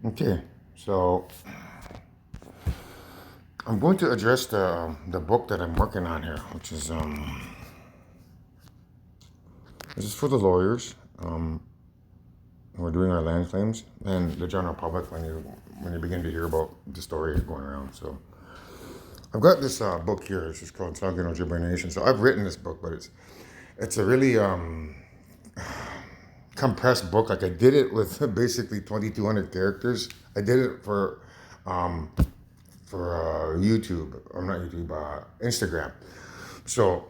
Okay, so I'm going to address the book that I'm working on here, which is this is for the lawyers. We're doing our land claims and the general public when you begin to hear about the story going around. So I've got this book here. It's just called Saugeen Ojibwe Nation. So I've written this book, but it's a really compressed book. Like I did it with basically 2,200 characters. I did it um, for YouTube, or not YouTube, Instagram. So,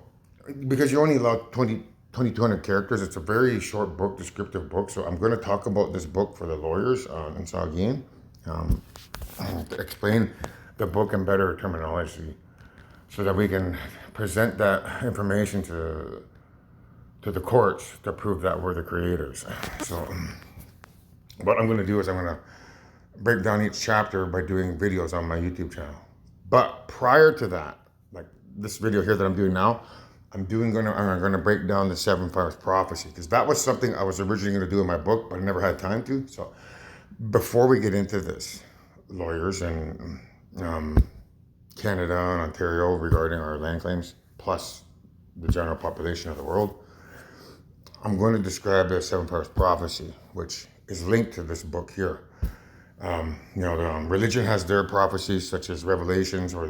because you only allow 2,200 characters, it's a very short book, descriptive book. So, I'm going to talk about this book for the lawyers in Saugeen, um, to explain the book in better terminology so that we can present that information to the courts to prove that we're the creators. So, what I'm going to do is I'm going to break down each chapter by doing videos on my YouTube channel. But prior to that, like this video here that I'm doing now, I'm gonna break down the seven fires prophecy because that was something I was originally gonna do in my book, but I never had time to. So before we get into this, lawyers in Canada and Ontario regarding our land claims, plus the general population of the world, I'm going to describe the seven fires prophecy, which is linked to this book here. Religion has their prophecies, such as Revelations, or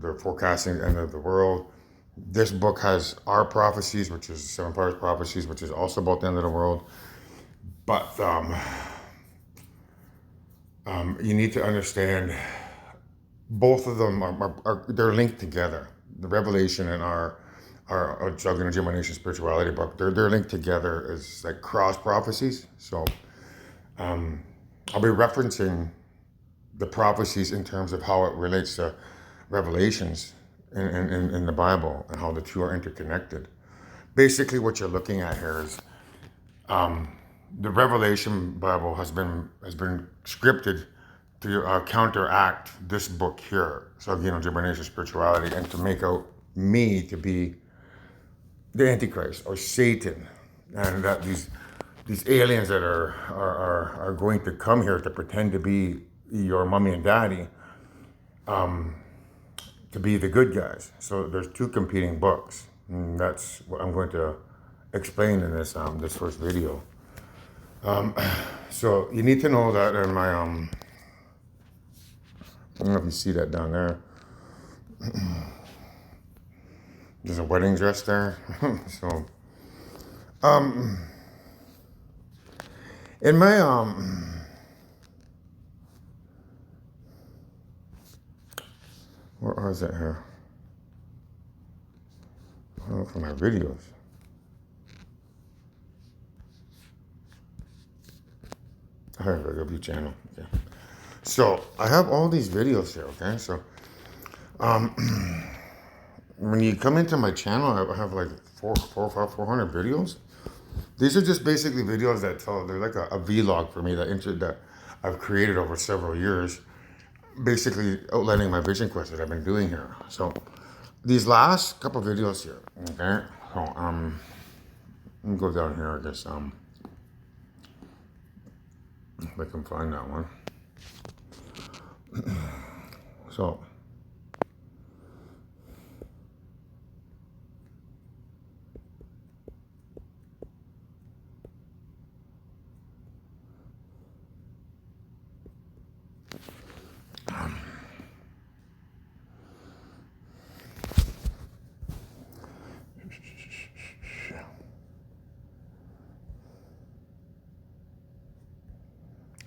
they're forecasting the end of the world. This book has our prophecies, which is Seven Fires prophecies, which is also about the end of the world. But you need to understand both of them are they're linked together. The Revelation and our Saugeen Ojibwe Nation spirituality book, they're linked together as like cross prophecies. So I'll be referencing the prophecies in terms of how it relates to Revelations in the Bible and how the two are interconnected. Basically, what you're looking at here is the Revelation Bible has been scripted to counteract this book here, Saugeen Ojibwe Nation spirituality, and to make out me to be the Antichrist or Satan, and that these aliens that are going to come here to pretend to be your mommy and daddy, to be the good guys. So there's two competing books, and that's what I'm going to explain in this first video. So you need to know that in my I don't know if you see that down there. There's a wedding dress there. So in my where is it here? Oh, for my videos. Here we go, view channel. Okay. So I have all these videos here. Okay, so when you come into my channel, I have like 400 videos. These are just basically videos that tell. They're like a vlog for me that I've created over several years, basically outlining my vision quest that I've been doing here. So these last couple videos here, okay. So let me go down here. I guess if I can find that one. So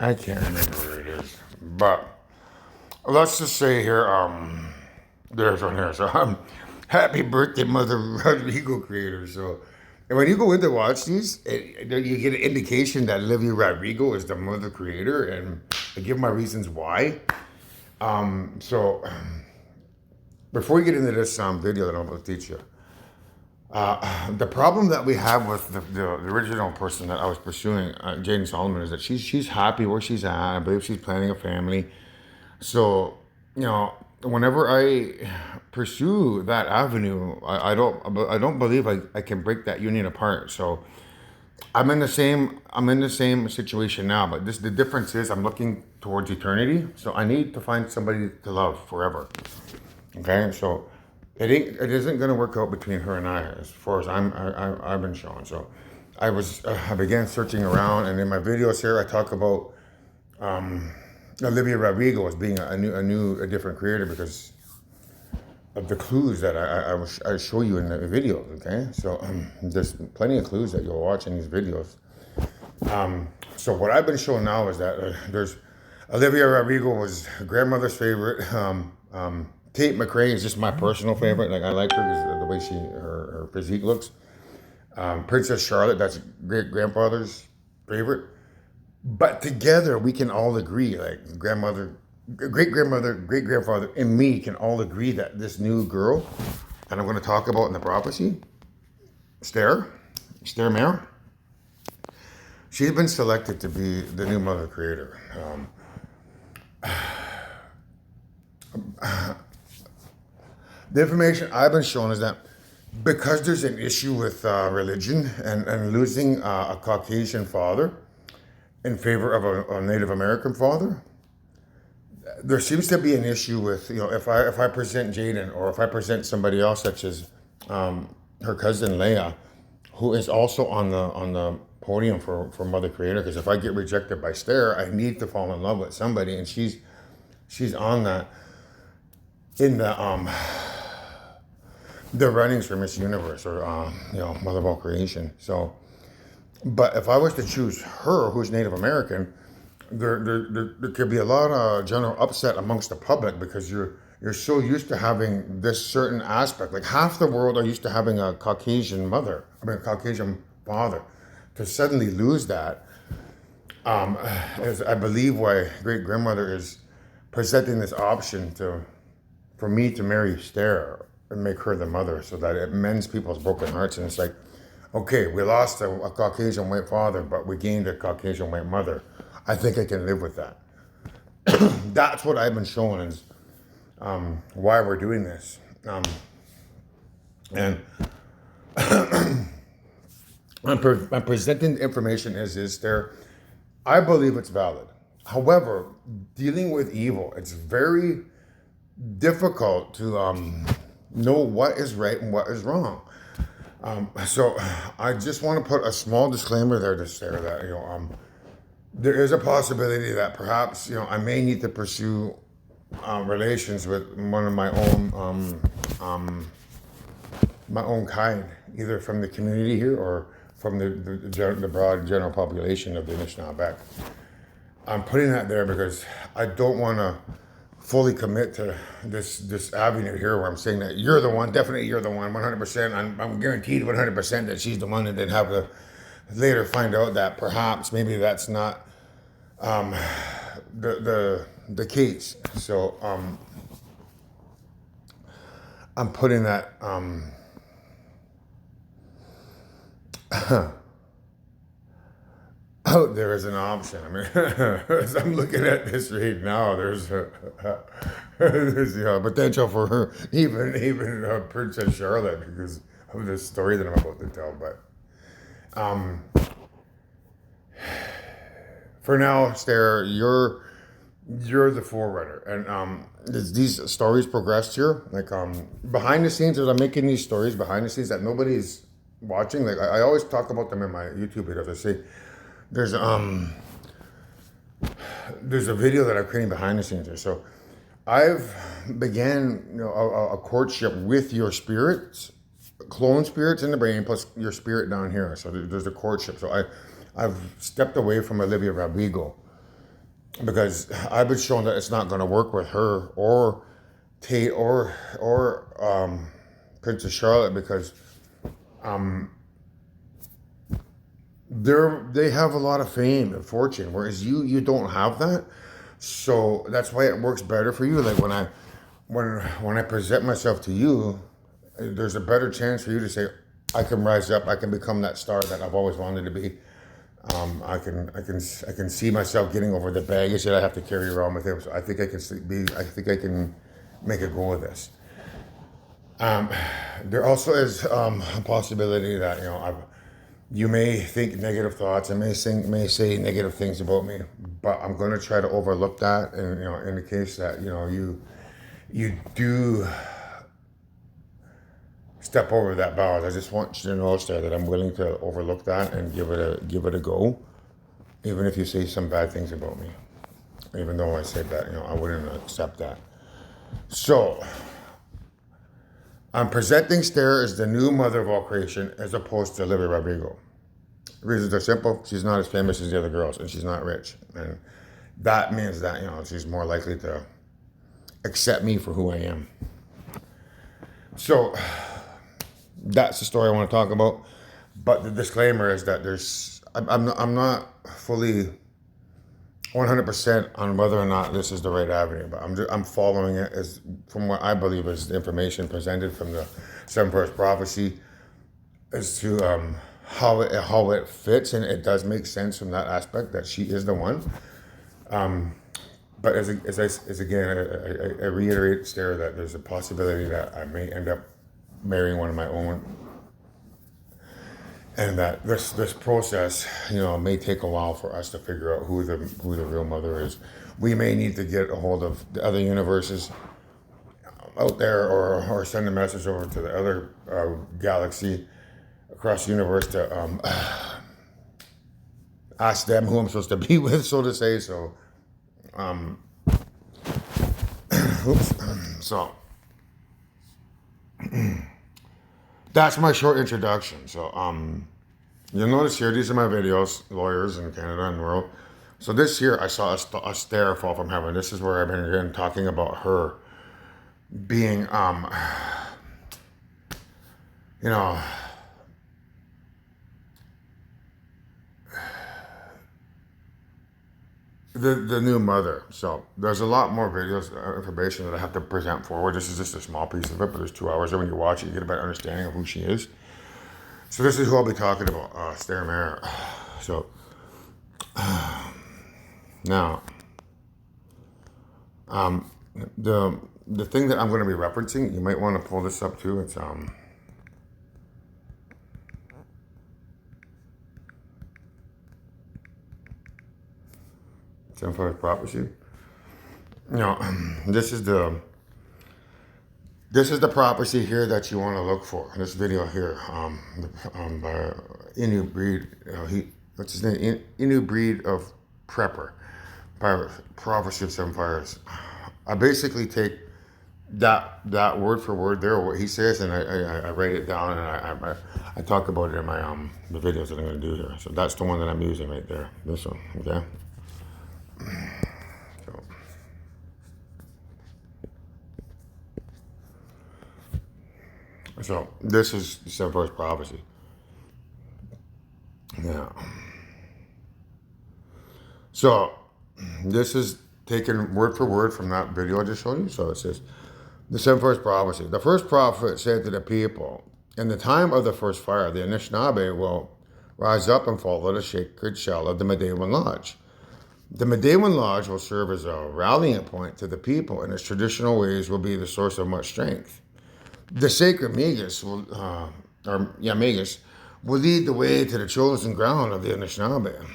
I can't remember where it is, but let's just say here, there's one here. So happy birthday, Mother Rodrigo creator. So, and when you go in to watch these, you get an indication that Olivia Rodrigo is the mother creator, and I give my reasons why. So before we get into this video that I'm about to teach you, the problem that we have with the original person that I was pursuing, Jaden Solomon, is that she's happy where she's at. I believe she's planning a family. So, whenever I pursue that avenue, I don't believe I can break that union apart. So I'm in the same situation now, but the difference is I'm looking towards eternity. So I need to find somebody to love forever. Okay, so it isn't gonna work out between her and I as far as I've been shown. So I began searching around, and in my videos here I talk about Olivia Rodrigo as being a different creator because of the clues that I show you in the videos. Okay, so there's plenty of clues that you'll watch in these videos. So what I've been showing now is that there's Olivia Rodrigo was grandmother's favorite. Tate McRae is just my personal favorite. Like I like her because the way her physique looks. Princess Charlotte, that's great grandfather's favorite. But together we can all agree, like grandmother, great grandmother, great grandfather, and me can all agree that this new girl, and I'm going to talk about in the prophecy, Esther Mayer, she's been selected to be the new mother creator. The information I've been shown is that because there's an issue with religion and losing a Caucasian father in favor of a Native American father, there seems to be an issue with, if I present Jaden or if I present somebody else such as her cousin Leia, who is also on the podium for Mother Creator, because if I get rejected by Stare, I need to fall in love with somebody, and she's on that in the runnings for Miss Universe or Mother of all creation. So, but if I was to choose her, who's Native American, there could be a lot of general upset amongst the public because you're so used to having this certain aspect. Like half the world are used to having a Caucasian mother, a Caucasian father. To suddenly lose that, is I believe why great grandmother is presenting this option for me to marry Stare and make her the mother, so that it mends people's broken hearts. And it's like, okay, we lost a Caucasian white father, but we gained a Caucasian white mother. I think I can live with that. That's what I've been showing is why we're doing this. And I'm presenting the information as is there. I believe it's valid. However, dealing with evil, it's very difficult to know what is right and what is wrong. So I just want to put a small disclaimer there to say that there is a possibility that perhaps I may need to pursue relations with one of my own kind, either from the community here or from the broad general population of the Anishinaabe. I'm putting that there because I don't want to fully commit to this avenue here where I'm saying that you're the one, definitely you're the one, 100%. I'm guaranteed 100% that she's the one, and then have to later find out that perhaps maybe that's not the case. So I'm putting that out there as an option. I mean, as I'm looking at this right now, there's potential for her, even Princess Charlotte, because of this story that I'm about to tell. But for now, Stare, you're the forerunner, and as these stories progressed here, like behind the scenes, as I'm making these stories behind the scenes that nobody's watching. Like I always talk about them in my YouTube videos. I say there's a video that I'm creating behind the scenes here. So I've began a courtship with your spirits, clone spirits in the brain, plus your spirit down here. So there's a courtship. So I've stepped away from Olivia Rodrigo because I've been shown that it's not going to work with her or Tate or Princess Charlotte, because they have a lot of fame and fortune, whereas you don't have that. So that's why it works better for you. Like when I present myself to you, there's a better chance for you to say, I can rise up, I can become that star that I've always wanted to be. I can see myself getting over the baggage that I have to carry around with him. So I think I can make a go of this. There also is a possibility that You may think negative thoughts and may say negative things about me, but I'm going to try to overlook that. And in the case that you do step over that bound, I just want you to know, Star, that I'm willing to overlook that and give it a go, even if you say some bad things about me. Even though I said that, I wouldn't accept that. So I'm presenting Stare as the new mother of all creation, as opposed to Olivia Rodrigo. Reasons are simple. She's not as famous as the other girls, and she's not rich. And that means that, she's more likely to accept me for who I am. So that's the story I want to talk about. But the disclaimer is that I'm not fully 100% on whether or not this is the right avenue, but I'm following it as from what I believe is the information presented from the Seven First Prophecy as to how it fits, and it does make sense from that aspect that she is the one. But as again, I reiterate, Stare, that there's a possibility that I may end up marrying one of my own, and that this process, may take a while for us to figure out who the real mother is. We may need to get a hold of the other universes out there, or send a message over to the other galaxy across the universe to ask them who I'm supposed to be with, so to say. So, oops. So that's my short introduction. So, you'll notice here, these are my videos, lawyers in Canada and the world. So this here, I saw a stare fall from heaven. This is where I've been again talking about her being, the new mother. So there's a lot more videos, information that I have to present forward. This is just a small piece of it, but there's 2 hours. And when you watch it, you get a better understanding of who she is. So this is who I'll be talking about, Stare Mare. So now, the thing that I'm going to be referencing, you might want to pull this up too. It's Seven First Prophecy. This is the prophecy here that you want to look for. This video here, by Inu Breed. What's his name? Inu Breed of Prepper, by Prophecy of Seven Fires. I basically take that word for word there, what he says, and I write it down, and I talk about it in my the videos that I'm going to do here. So that's the one that I'm using right there. This one, okay. So this is the Seven First Prophecy. Yeah. So this is taken word for word from that video I just showed you. So it says, the Seven First Prophecy. The first prophet said to the people, in the time of the first fire, the Anishinaabe will rise up and follow the sacred shell of the Medewan Lodge. The Medewan Lodge will serve as a rallying point to the people, and its traditional ways will be the source of much strength. The sacred Magus will lead the way to the chosen ground of the Anishinaabe.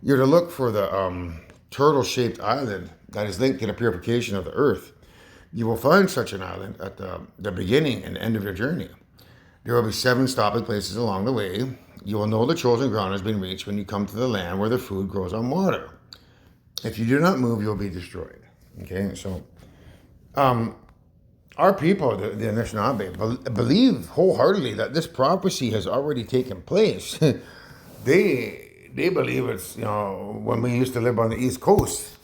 You're to look for the turtle-shaped island that is linked to the purification of the earth. You will find such an island at the beginning and end of your journey. There will be 7 stopping places along the way. You will know the chosen ground has been reached when you come to the land where the food grows on water. If you do not move, you will be destroyed. Okay, so our people, the Anishinaabe, believe wholeheartedly that this prophecy has already taken place. They believe it's, when we used to live on the East Coast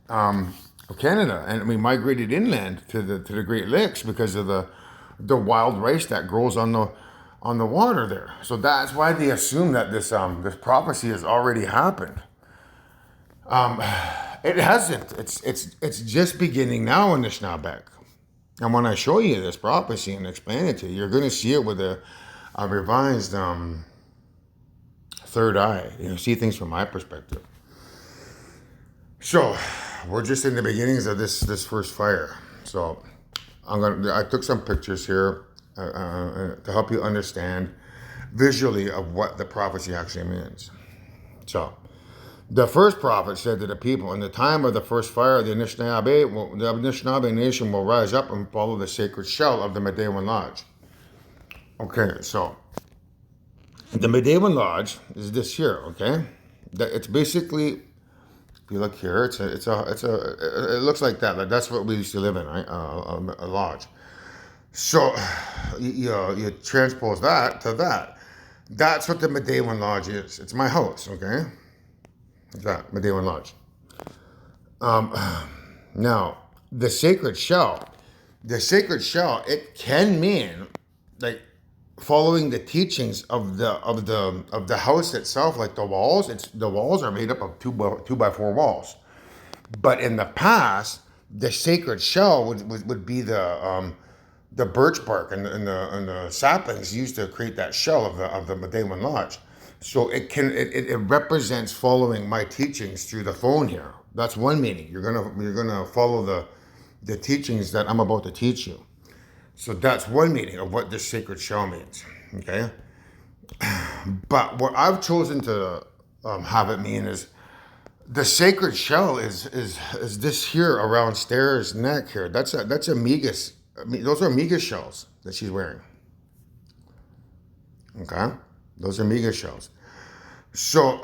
of Canada, and we migrated inland to the Great Lakes because of the wild rice that grows on the water there. So that's why they assume that this prophecy has already happened. It hasn't. It's just beginning now in Anishinaabe. And when I show you this prophecy and explain it to you, you're going to see it with a revised third eye. See things from my perspective. So we're just in the beginnings of this first fire. So I took some pictures here to help you understand visually of what the prophecy actually means. So, the first prophet said to the people, in the time of the first fire, the Anishinaabe nation will rise up and follow the sacred shell of the Medewan Lodge. Okay, so the Medewan Lodge is this here, okay? It's basically, if you look here, it looks like that. Like that's what we used to live in, right? A lodge. So you transpose that to that. That's what the Medewan Lodge is. It's my house, okay? It's that, Medewan Lodge. Now, the sacred shell, it can mean like following the teachings of the house itself, like the walls. The walls are made up of 2x4 walls. But in the past, the sacred shell would be the birch bark and the saplings used to create that shell of the Medewan Lodge. So it represents following my teachings through the phone here. That's one meaning. You're gonna follow the teachings that I'm about to teach you. So that's one meaning of what this sacred shell means. Okay, but what I've chosen to have it mean is the sacred shell is this here around Stairs' neck here. That's a Migas. Those are Migas shells that she's wearing. Okay, those are Migas shells. So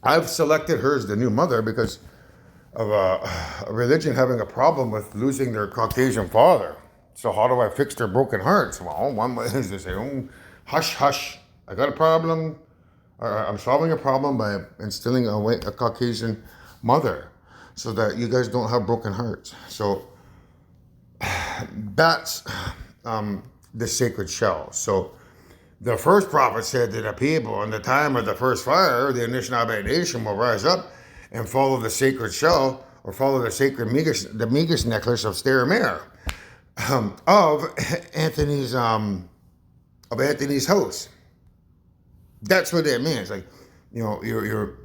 I've selected her as the new mother because of a religion having a problem with losing their Caucasian father. So how do I fix their broken hearts? Well, one way is to say, oh, hush, hush, I got a problem. I'm solving a problem by instilling a Caucasian mother so that you guys don't have broken hearts. So that's the sacred shell. So the first prophet said to the people, in the time of the first fire, the Anishinaabe nation will rise up and follow the sacred shell, or follow the sacred Migas necklace of Stair-Mare, of Anthony's house. That's what it means. Like, you know, you're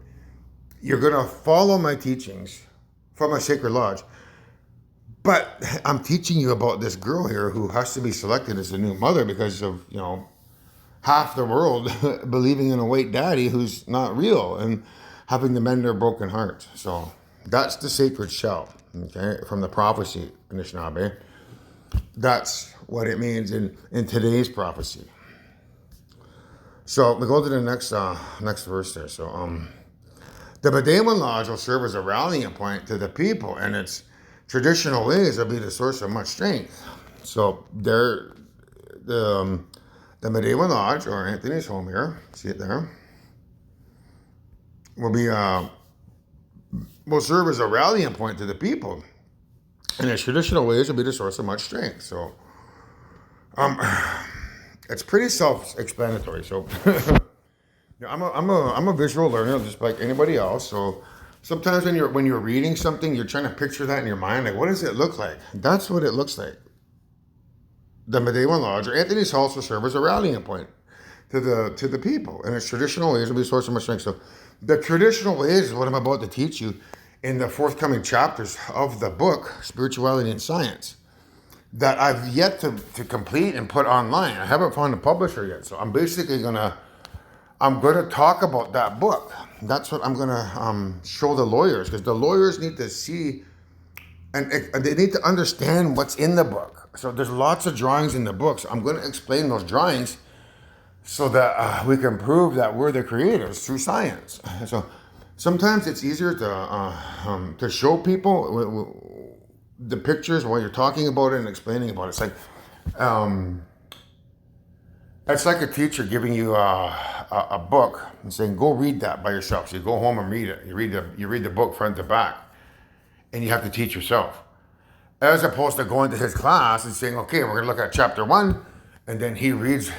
gonna follow my teachings from my sacred lodge, but I'm teaching you about this girl here who has to be selected as the new mother because of, you know, half the world believing in a white daddy who's not real and having to mend their broken hearts. So that's the sacred shell, okay, from the prophecy, Anishinaabe. That's what it means in today's prophecy. So we go to the next verse there. So the Medewan Lodge will serve as a rallying point to the people, and its traditional ways will be the source of much strength. So the Medewan Lodge, or Anthony's home here, see it there, will serve as a rallying point to the people, and its traditional ways will be the source of much strength. So it's pretty self-explanatory. So I'm a visual learner just like anybody else. So sometimes when you're reading something, you're trying to picture that in your mind. Like, what does it look like? That's what it looks like. The Medewan Lodge, or Anthony's house, will serve as a rallying point to the people, and its traditional ways will be a source of much strength. So the traditional ways is what I'm about to teach you in the forthcoming chapters of the book, Spirituality and Science, that I've yet to complete and put online. I haven't found a publisher yet, so I'm basically gonna talk about that book. That's what I'm gonna show the lawyers, because the lawyers need to see and they need to understand what's in the book. So there's lots of drawings in the book. So I'm going to explain those drawings so that we can prove that we're the creators through science. So sometimes it's easier to show people the pictures while you're talking about it and explaining about it. It's like a teacher giving you a book and saying, go read that by yourself. So you go home and read it. You read the book front to back, and you have to teach yourself. As opposed to going to his class and saying, okay, we're gonna look at chapter 1, and then he reads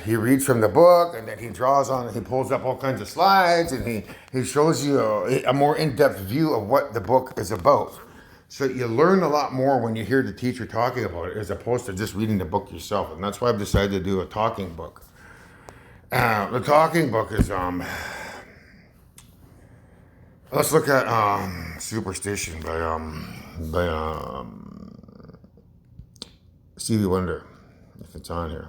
from the book, and then he draws on, he pulls up all kinds of slides, and he shows you a more in-depth view of what the book is about. So you learn a lot more when you hear the teacher talking about it, as opposed to just reading the book yourself. And that's why I've decided to do a talking book. The talking book is, let's look at Superstition by Stevie Wonder, if it's on here.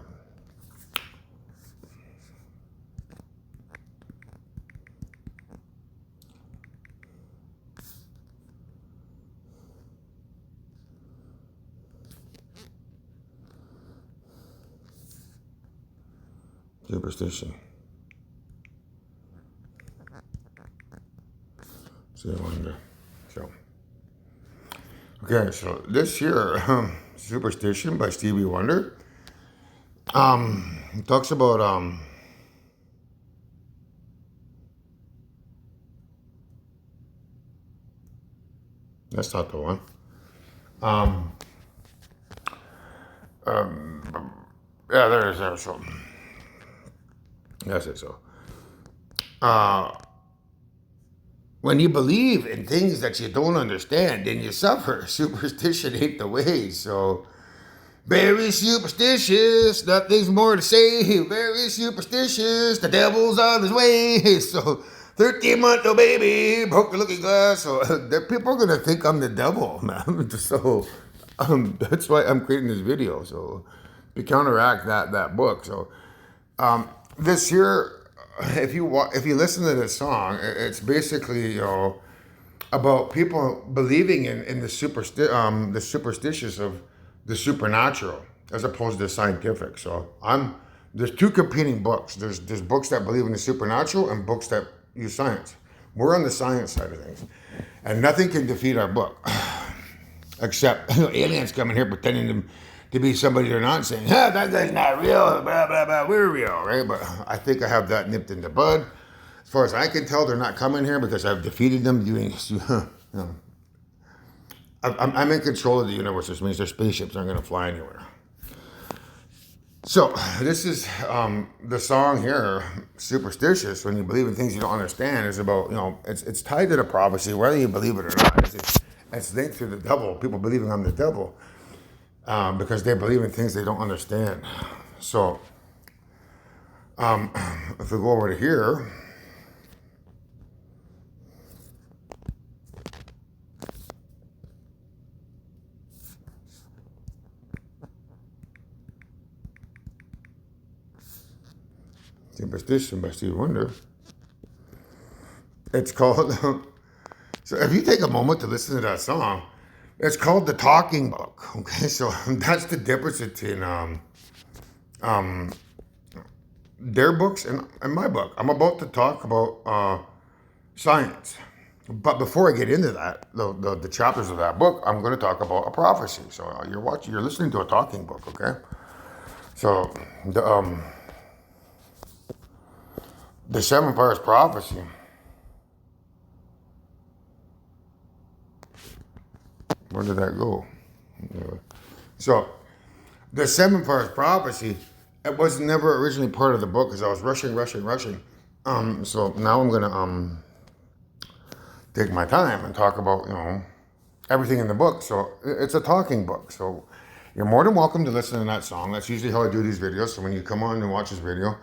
Superstition. So I wonder. So, okay, so this here, Superstition by Stevie Wonder, it talks about, that's not the one. Um, yeah, there it is there, so, that's it, so. Uh, when you believe in things that you don't understand, then you suffer. Superstition ain't the way, so. Very superstitious, nothing's more to say. Very superstitious, the devil's on his way. So, 13-month-old baby broke the looking glass. So, people are going to think I'm the devil, man. So, that's why I'm creating this video. So, to counteract that book. So, this year, if you listen to this song, it's basically, about people believing in the superstitious of the supernatural as opposed to the scientific. So there's two competing books. There's books that believe in the supernatural and books that use science. We're on the science side of things, and nothing can defeat our book, except aliens coming here pretending to be somebody they're not, saying, "that guy's not real, blah blah blah, we're real," right? But I think I have that nipped in the bud. As far as I can tell, they're not coming here because I've defeated them doing. I'm in control of the universe, which means their spaceships aren't going to fly anywhere. So this is the song here, "Superstitious." When you believe in things you don't understand, is about, it's tied to the prophecy, whether you believe it or not. It's linked to the devil. People believing I'm the devil because they believe in things they don't understand. So if we go over to here. Superstition by Stevie Wonder. It's called, so if you take a moment to listen to that song, it's called The Talking Book. Okay, so that's the difference between their books and my book. I'm about to talk about science. But before I get into that, the chapters of that book, I'm going to talk about a prophecy. So you're listening to a talking book, okay? So the Seven Fires Prophecy. Where did that go? So, the Seven Fires Prophecy, it was never originally part of the book because I was rushing. So now I'm gonna take my time and talk about everything in the book. So it's a talking book. So you're more than welcome to listen to that song. That's usually how I do these videos. So when you come on and watch this video,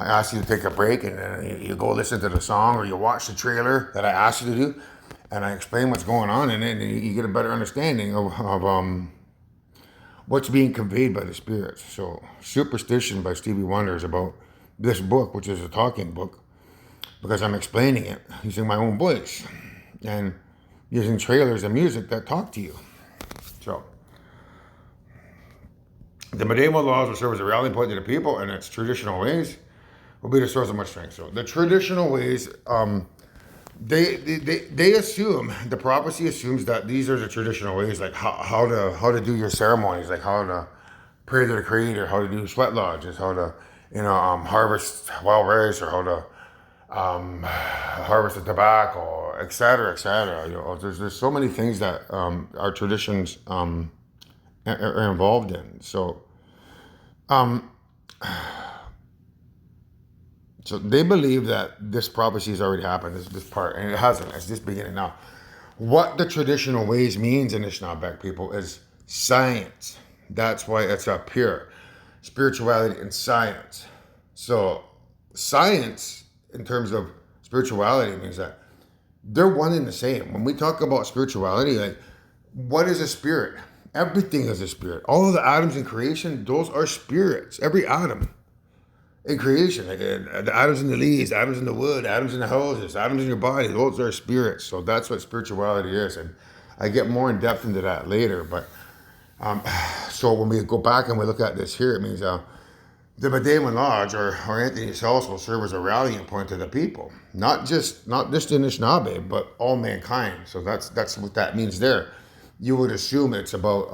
I ask you to take a break and then you go listen to the song, or you watch the trailer that I asked you to do, and I explain what's going on, and then you get a better understanding of what's being conveyed by the spirits. So Superstition by Stevie Wonder is about this book, which is a talking book, because I'm explaining it using my own voice and using trailers and music that talk to you. So the medieval laws will serve as a rallying point to the people, and its traditional ways will be the source of much strength. So the traditional ways, they assume, the prophecy assumes that these are the traditional ways, like how to do your ceremonies, like how to pray to the Creator, how to do sweat lodges, how to harvest wild rice, or how to harvest the tobacco, etc., etc. There's so many things that our traditions are involved in. So. So they believe that this prophecy has already happened, this part, and it hasn't. It's just beginning now. What the traditional ways means in Anishinaabe people is science. That's why it's up here. Spirituality and science. So science, in terms of spirituality, means that they're one and the same. When we talk about spirituality, like, what is a spirit? Everything is a spirit. All of the atoms in creation, those are spirits. Every atom in creation, like the atoms in the leaves, atoms in the wood, atoms in the houses, atoms in your body, those are spirits. So that's what spirituality is, and I get more in depth into that later. But so when we go back and we look at this here, it means the Bedouin Lodge or Anthony's house will serve as a rallying point to the people, not just Anishinaabe, but all mankind. So that's what that means there. You would assume it's about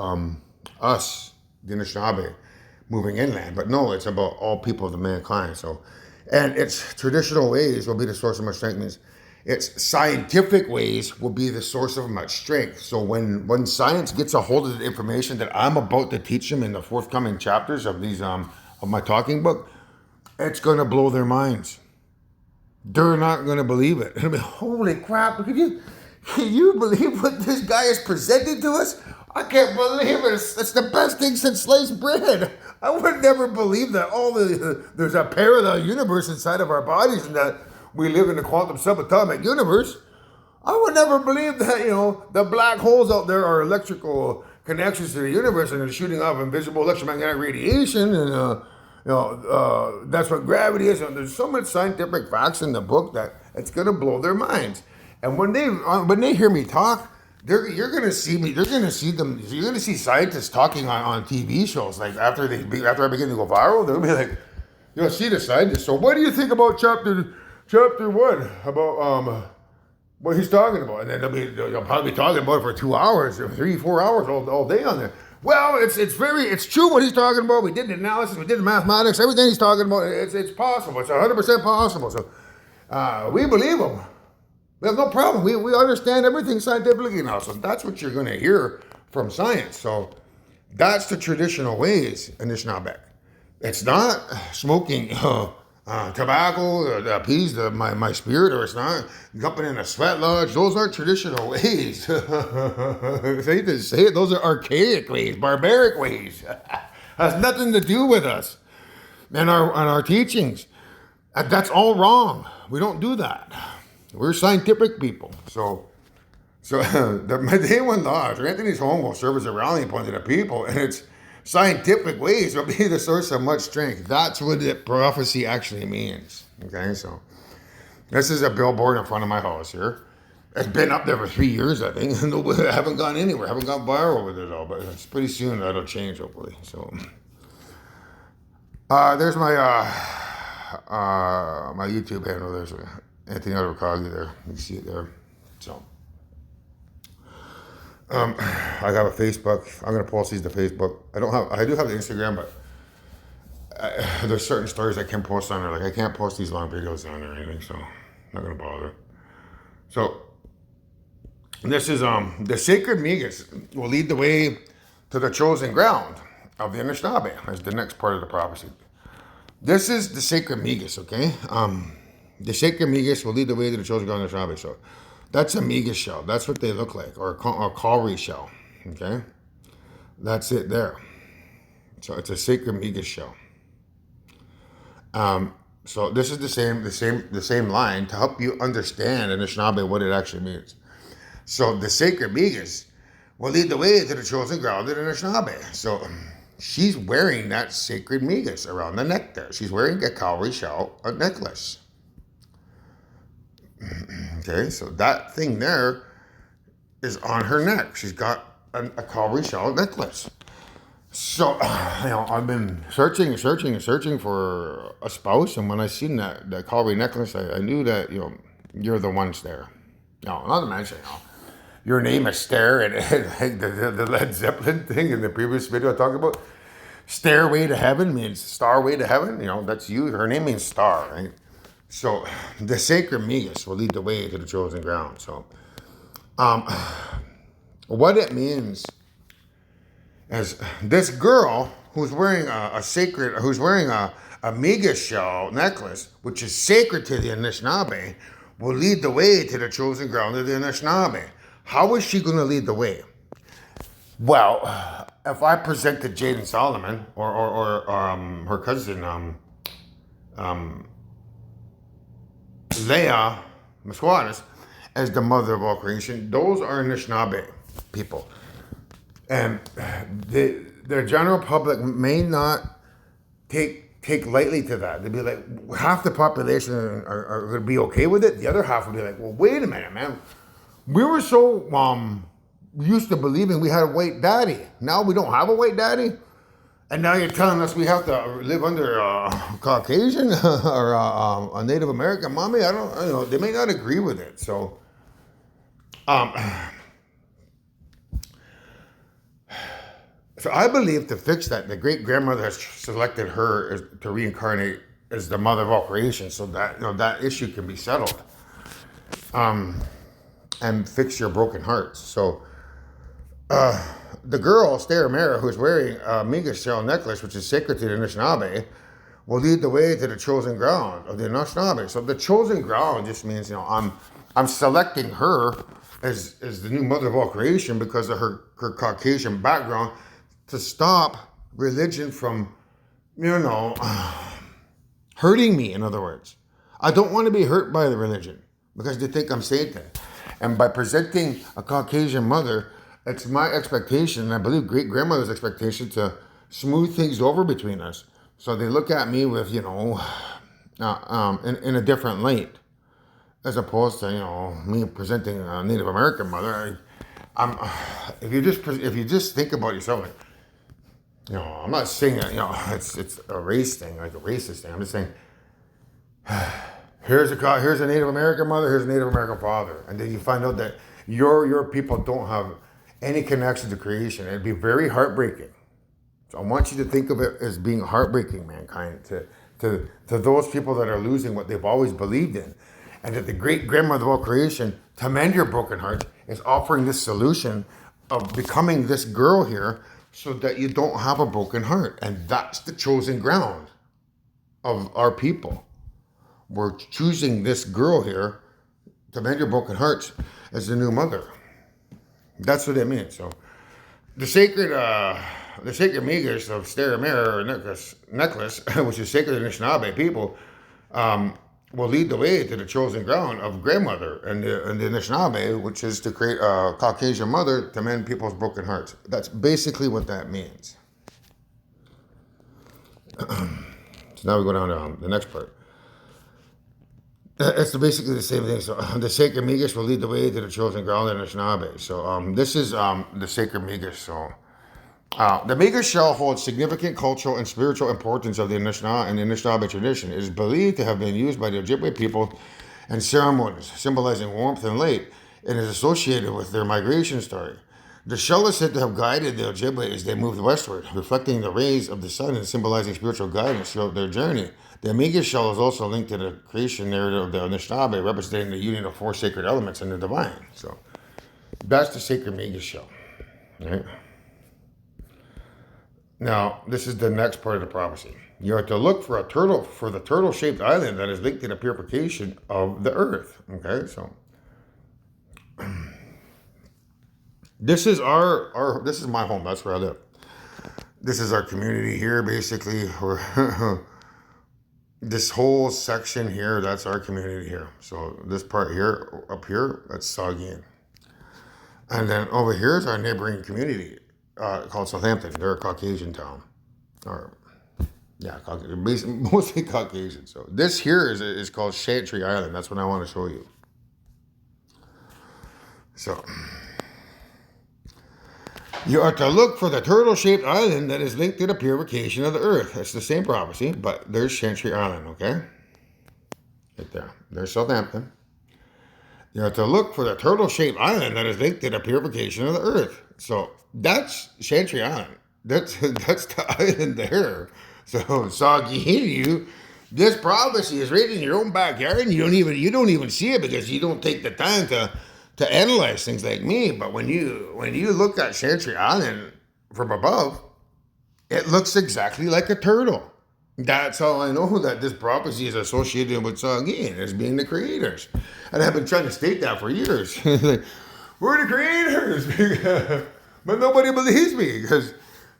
us, the Anishinaabe, moving inland, but no, it's about all people of the mankind. So, and its traditional ways will be the source of much strength. Means its scientific ways will be the source of much strength. So when science gets a hold of the information that I'm about to teach them in the forthcoming chapters of these of my talking book, it's gonna blow their minds. They're not gonna believe it. It'll be holy crap! Can you believe what this guy has presented to us? I can't believe it. It's the best thing since sliced bread. I would never believe that there's a parallel universe inside of our bodies and that we live in a quantum subatomic universe. I would never believe that, the black holes out there are electrical connections to the universe and they're shooting off invisible electromagnetic radiation and, that's what gravity is. And there's so much scientific facts in the book that it's going to blow their minds. And when they hear me talk, you're going to see me. They're going to see them. You're going to see scientists talking on TV shows. Like after I begin to go viral, they'll be like, you'll see the scientists. So what do you think about chapter 1 about what he's talking about? And then they'll probably be talking about it for 2 hours, or 3-4 hours, all day on there. Well, it's true what he's talking about. We did the analysis, we did the mathematics, everything he's talking about. It's possible. It's 100% possible. So we believe him. We have no problem. We understand everything scientifically now. So that's what you're going to hear from science. So that's the traditional ways in Anishinaabe. It's not smoking tobacco to appease my spirit, or it's not jumping in a sweat lodge. Those aren't traditional ways. Say it. Those are archaic ways, barbaric ways. Has nothing to do with us and our teachings. That's all wrong. We don't do that. We're scientific people. So the Bedouin Lodge, or Anthony's home, will serve as a rallying point to the people, and its scientific ways will be the source of much strength. That's what the prophecy actually means. Okay, so this is a billboard in front of my house here. It's been up there for 3 years, I think. I haven't gone anywhere. I haven't gone viral with it all, but it's pretty soon that'll change, hopefully. So there's my my YouTube handle. There's Anthony Advercoggy there. You can see it there. So I have a Facebook. I'm gonna post these to Facebook. I do have the Instagram, but there's certain stories I can post on there. Like I can't post these long videos on there or anything, so I'm not gonna bother. So this is the sacred Migas will lead the way to the chosen ground of the Anishinaabe. That's the next part of the prophecy. This is the sacred Migas, okay? The sacred Migas will lead the way to the chosen ground of the Anishinaabe. So that's a Migas shell. That's what they look like, or a cowrie shell, okay? That's it there. So it's a sacred Migas shell. So this is the same line to help you understand in Anishinaabe what it actually means. So the sacred Migas will lead the way to the chosen ground of the Anishinaabe. So she's wearing that sacred Migas around the neck there. She's wearing a cowrie shell, a necklace. Okay, so that thing there is on her neck. She's got a cowrie shell necklace. So, I've been searching for a spouse, and when I seen that cowrie necklace, I knew that, you're the ones there. Not to mention, your name is Stair, and the Led Zeppelin thing in the previous video I talked about, Stairway to Heaven means Starway to Heaven. That's you. Her name means Star, right? So the sacred Migas will lead the way to the chosen ground. So what it means is this girl who's wearing a Migas shell necklace, which is sacred to the Anishinaabe, will lead the way to the chosen ground of the Anishinaabe. How is she going to lead the way? Well, if I presented Jaden Solomon or her cousin Leah Musquatus as the mother of all creation, those are Anishinaabe people. And the general public may not take lightly to that. They'd be like, half the population are going to be okay with it. The other half would be like, well, wait a minute, man. We were so used to believing we had a white daddy. Now we don't have a white daddy. And now you're telling us we have to live under Caucasian or a Native American mommy. I don't, you know, they may not agree with it. So, um, so I believe to fix that, the great grandmother has selected her to reincarnate as the mother of all creation, so that, you know, that issue can be settled, and fix your broken hearts. So the girl, Stara Mera, who's wearing a Mingus shell necklace, which is sacred to the Anishinaabe, will lead the way to the chosen ground of the Anishinaabe. So the chosen ground just means, you know, I'm selecting her as the new mother of all creation because of her Caucasian background to stop religion from, you know, hurting me, in other words. I don't want to be hurt by the religion because they think I'm Satan. And by presenting a Caucasian mother, it's my expectation, and I believe great grandmother's expectation, to smooth things over between us. So they look at me with, you know, in a different light, as opposed to, you know, me presenting a Native American mother. If you just think about yourself, like, you know, I'm not saying that, you know, it's a race thing, like a racist thing. I'm just saying, here's a Native American mother, here's a Native American father, and then you find out that your people don't have any connection to creation. It'd be very heartbreaking. So I want you to think of it as being heartbreaking, mankind, to those people that are losing what they've always believed in, and that the great grandmother of all creation, to mend your broken heart, is offering this solution of becoming this girl here, so that you don't have a broken heart. And that's the chosen ground of our people. We're choosing this girl here to mend your broken hearts as the new mother. That's what it means. So the sacred Migas of Stara Mera necklace, which is sacred to the Anishinaabe people, will lead the way to the chosen ground of grandmother and the Anishinaabe, which is to create a Caucasian mother to mend people's broken hearts. That's basically what that means. So now we go down to the next part. It's basically the same thing. So the sacred Migas will lead the way to the chosen ground of the Anishinaabe. So this is the sacred Migas. So the Migas shell holds significant cultural and spiritual importance of the Anishinaabe and the Anishinaabe tradition. It is believed to have been used by the Ojibwe people in ceremonies, symbolizing warmth and light, and is associated with their migration story. The shell is said to have guided the Ojibwe as they moved westward, reflecting the rays of the sun and symbolizing spiritual guidance throughout their journey. The Migas shell is also linked to the creation narrative of the Anishinaabe, representing the union of four sacred elements and the divine. So that's the sacred Migas shell. Right? Now, this is the next part of the prophecy. You are to look for the turtle-shaped island that is linked to the purification of the earth. Okay, so this is this is my home. That's where I live. This is our community here, basically. This whole section here, that's our community here. So this part here, up here, that's Saugeen. And then over here is our neighboring community called Southampton. They're a Caucasian town. Or, yeah, mostly Caucasian. So this here is called Chantry Island. That's what I want to show you. So you are to look for the turtle-shaped island that is linked to the purification of the earth. It's the same prophecy, but there's Chantry Island, okay? Right there. There's Southampton. You are to look for the turtle-shaped island that is linked to the purification of the earth. So that's Chantry Island. That's the island there. So Saugeen, this prophecy is right in your own backyard, and you don't even see it because you don't take the time to analyze things like me. But when you look at Chantry Island from above, it looks exactly like a turtle. That's how I know that this prophecy is associated with Saugeen as being the creators. And I've been trying to state that for years. Like, we're the creators. But nobody believes me because,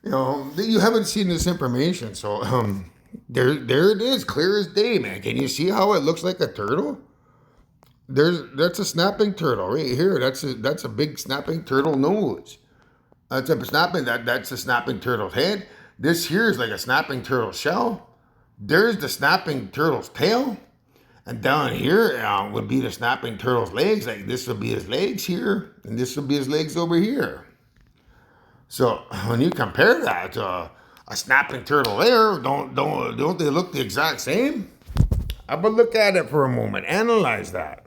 you know, you haven't seen this information. So there it is, clear as day, man. Can you see how it looks like a turtle? That's a snapping turtle right here. That's a big snapping turtle nose. That's a snapping turtle's head. This here is like a snapping turtle shell. There's the snapping turtle's tail. And down here would be the snapping turtle's legs. Like this would be his legs here. And this would be his legs over here. So when you compare that to a snapping turtle there. Don't they look the exact same? But look at it for a moment. Analyze that.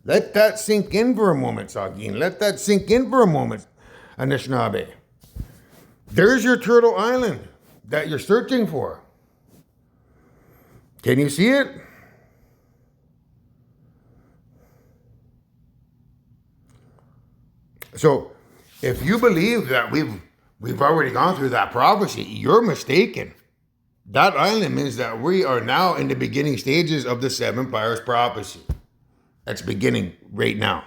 Let that sink in for a moment, Sagin. Let that sink in for a moment, Anishinaabe. There's your Turtle Island that you're searching for. Can you see it? So, if you believe that we've already gone through that prophecy, you're mistaken. That island means that we are now in the beginning stages of the Seven Fires prophecy. That's beginning right now.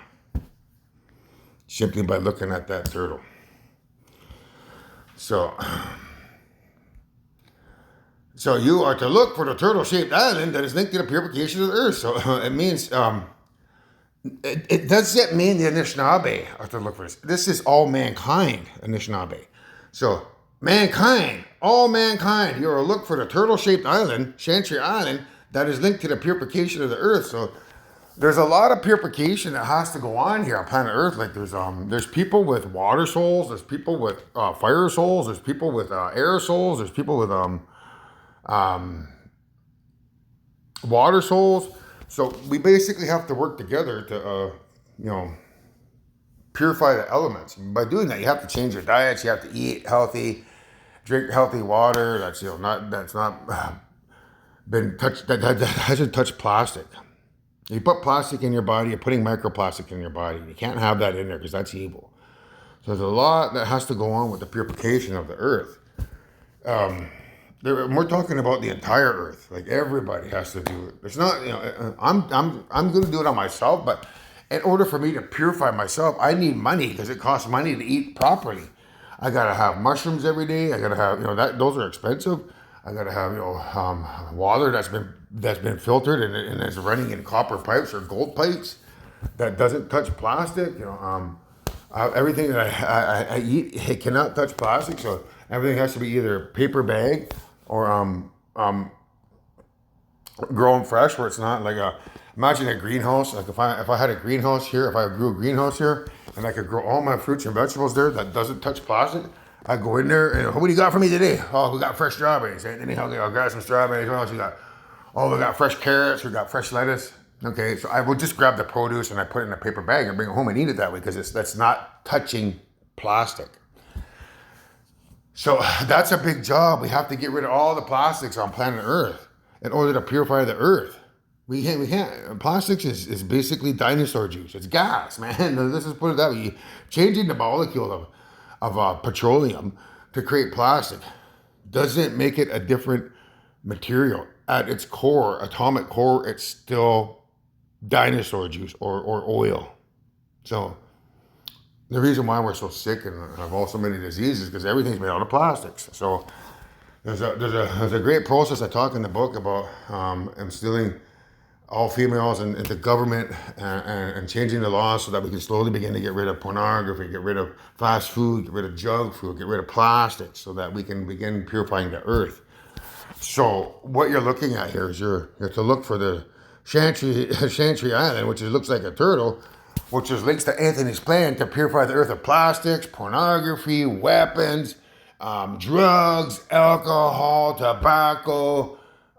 Simply by looking at that turtle. So you are to look for the turtle-shaped island that is linked to the purification of the earth. So it means, it doesn't mean the Anishinaabe are to look for this. This is all mankind, Anishinaabe. So mankind, all mankind, you are to look for the turtle-shaped island, Chantry Island, that is linked to the purification of the earth. So there's a lot of purification that has to go on here on planet Earth. Like there's people with water souls, there's people with fire souls, there's people with air souls, there's people with water souls. So we basically have to work together to purify the elements. By doing that, you have to change your diets. You have to eat healthy, drink healthy water. That's not been touched. That hasn't touched plastic. You put plastic in your body, you're putting microplastic in your body. You can't have that in there because that's evil. So there's a lot that has to go on with the purification of the earth. We're talking about the entire earth. Like everybody has to do it. It's not, I'm going to do it on myself, but in order for me to purify myself, I need money because it costs money to eat properly. I got to have mushrooms every day. I got to have, those are expensive. I got to have, water that's been filtered and is running in copper pipes or gold pipes that doesn't touch plastic. Everything that I eat, it cannot touch plastic. So everything has to be either paper bag or grown fresh, where it's not like imagine a greenhouse. Like if I had a greenhouse here, if I grew a greenhouse here, and I could grow all my fruits and vegetables there that doesn't touch plastic. I go in there and what do you got for me today? Oh, we got fresh strawberries. Anthony, I'll grab some strawberries. What else you got? Oh, we got fresh carrots. We got fresh lettuce. Okay, so I will just grab the produce and I put it in a paper bag and bring it home and eat it that way because that's not touching plastic. So that's a big job. We have to get rid of all the plastics on planet Earth in order to purify the Earth. We can't. Plastics is basically dinosaur juice. It's gas, man. Let's just put it that way. Changing the molecule of petroleum to create plastic doesn't make it a different material. At its core, atomic core, it's still dinosaur juice or oil. So the reason why we're so sick and have all so many diseases is because everything's made out of plastics. So there's a great process I talk in the book about instilling all females into government and changing the laws so that we can slowly begin to get rid of pornography, get rid of fast food, get rid of junk food, get rid of plastic so that we can begin purifying the earth. So what you're looking at here is you're to look for the Chantry Island, which looks like a turtle, which is links to Anthony's plan to purify the earth of plastics, pornography, weapons, drugs, alcohol, tobacco,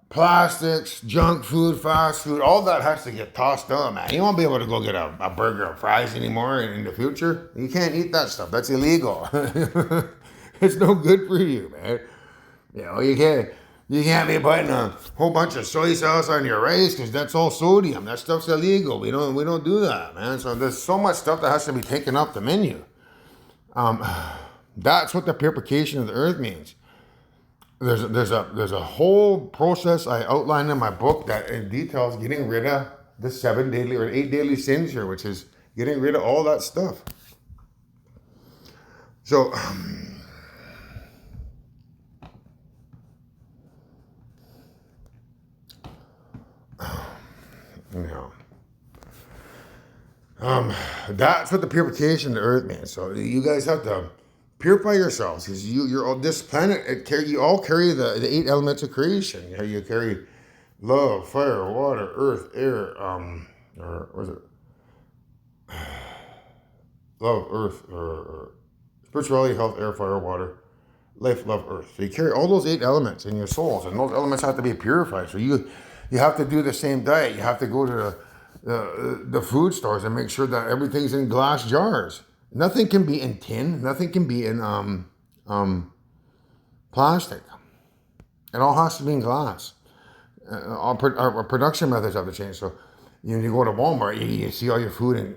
plastics, junk food, fast food, all that has to get tossed on, man. You won't be able to go get a burger or fries anymore in the future. You can't eat that stuff. That's illegal. It's no good for you, man. You can't be putting a whole bunch of soy sauce on your rice because that's all sodium. That stuff's illegal. We don't do that, man. So there's so much stuff that has to be taken off the menu. That's what the purification of the earth means. There's a whole process I outlined in my book that in details getting rid of the 7 daily or 8 daily sins here, which is getting rid of all that stuff. So that's what the purification of the earth means. So you guys have to purify yourselves because you're on this planet. You all carry the 8 elements of creation. You carry love, fire, water, earth, air. Or was it love, earth, or spirituality, health, air, fire, water, life, love, earth. So you carry all those 8 elements in your souls, and those elements have to be purified. So you have to do the same diet. You have to go to the food stores and make sure that everything's in glass jars. Nothing can be in tin. Nothing can be in plastic. It all has to be in glass. Our production methods have to change. So you go to Walmart, you see all your food in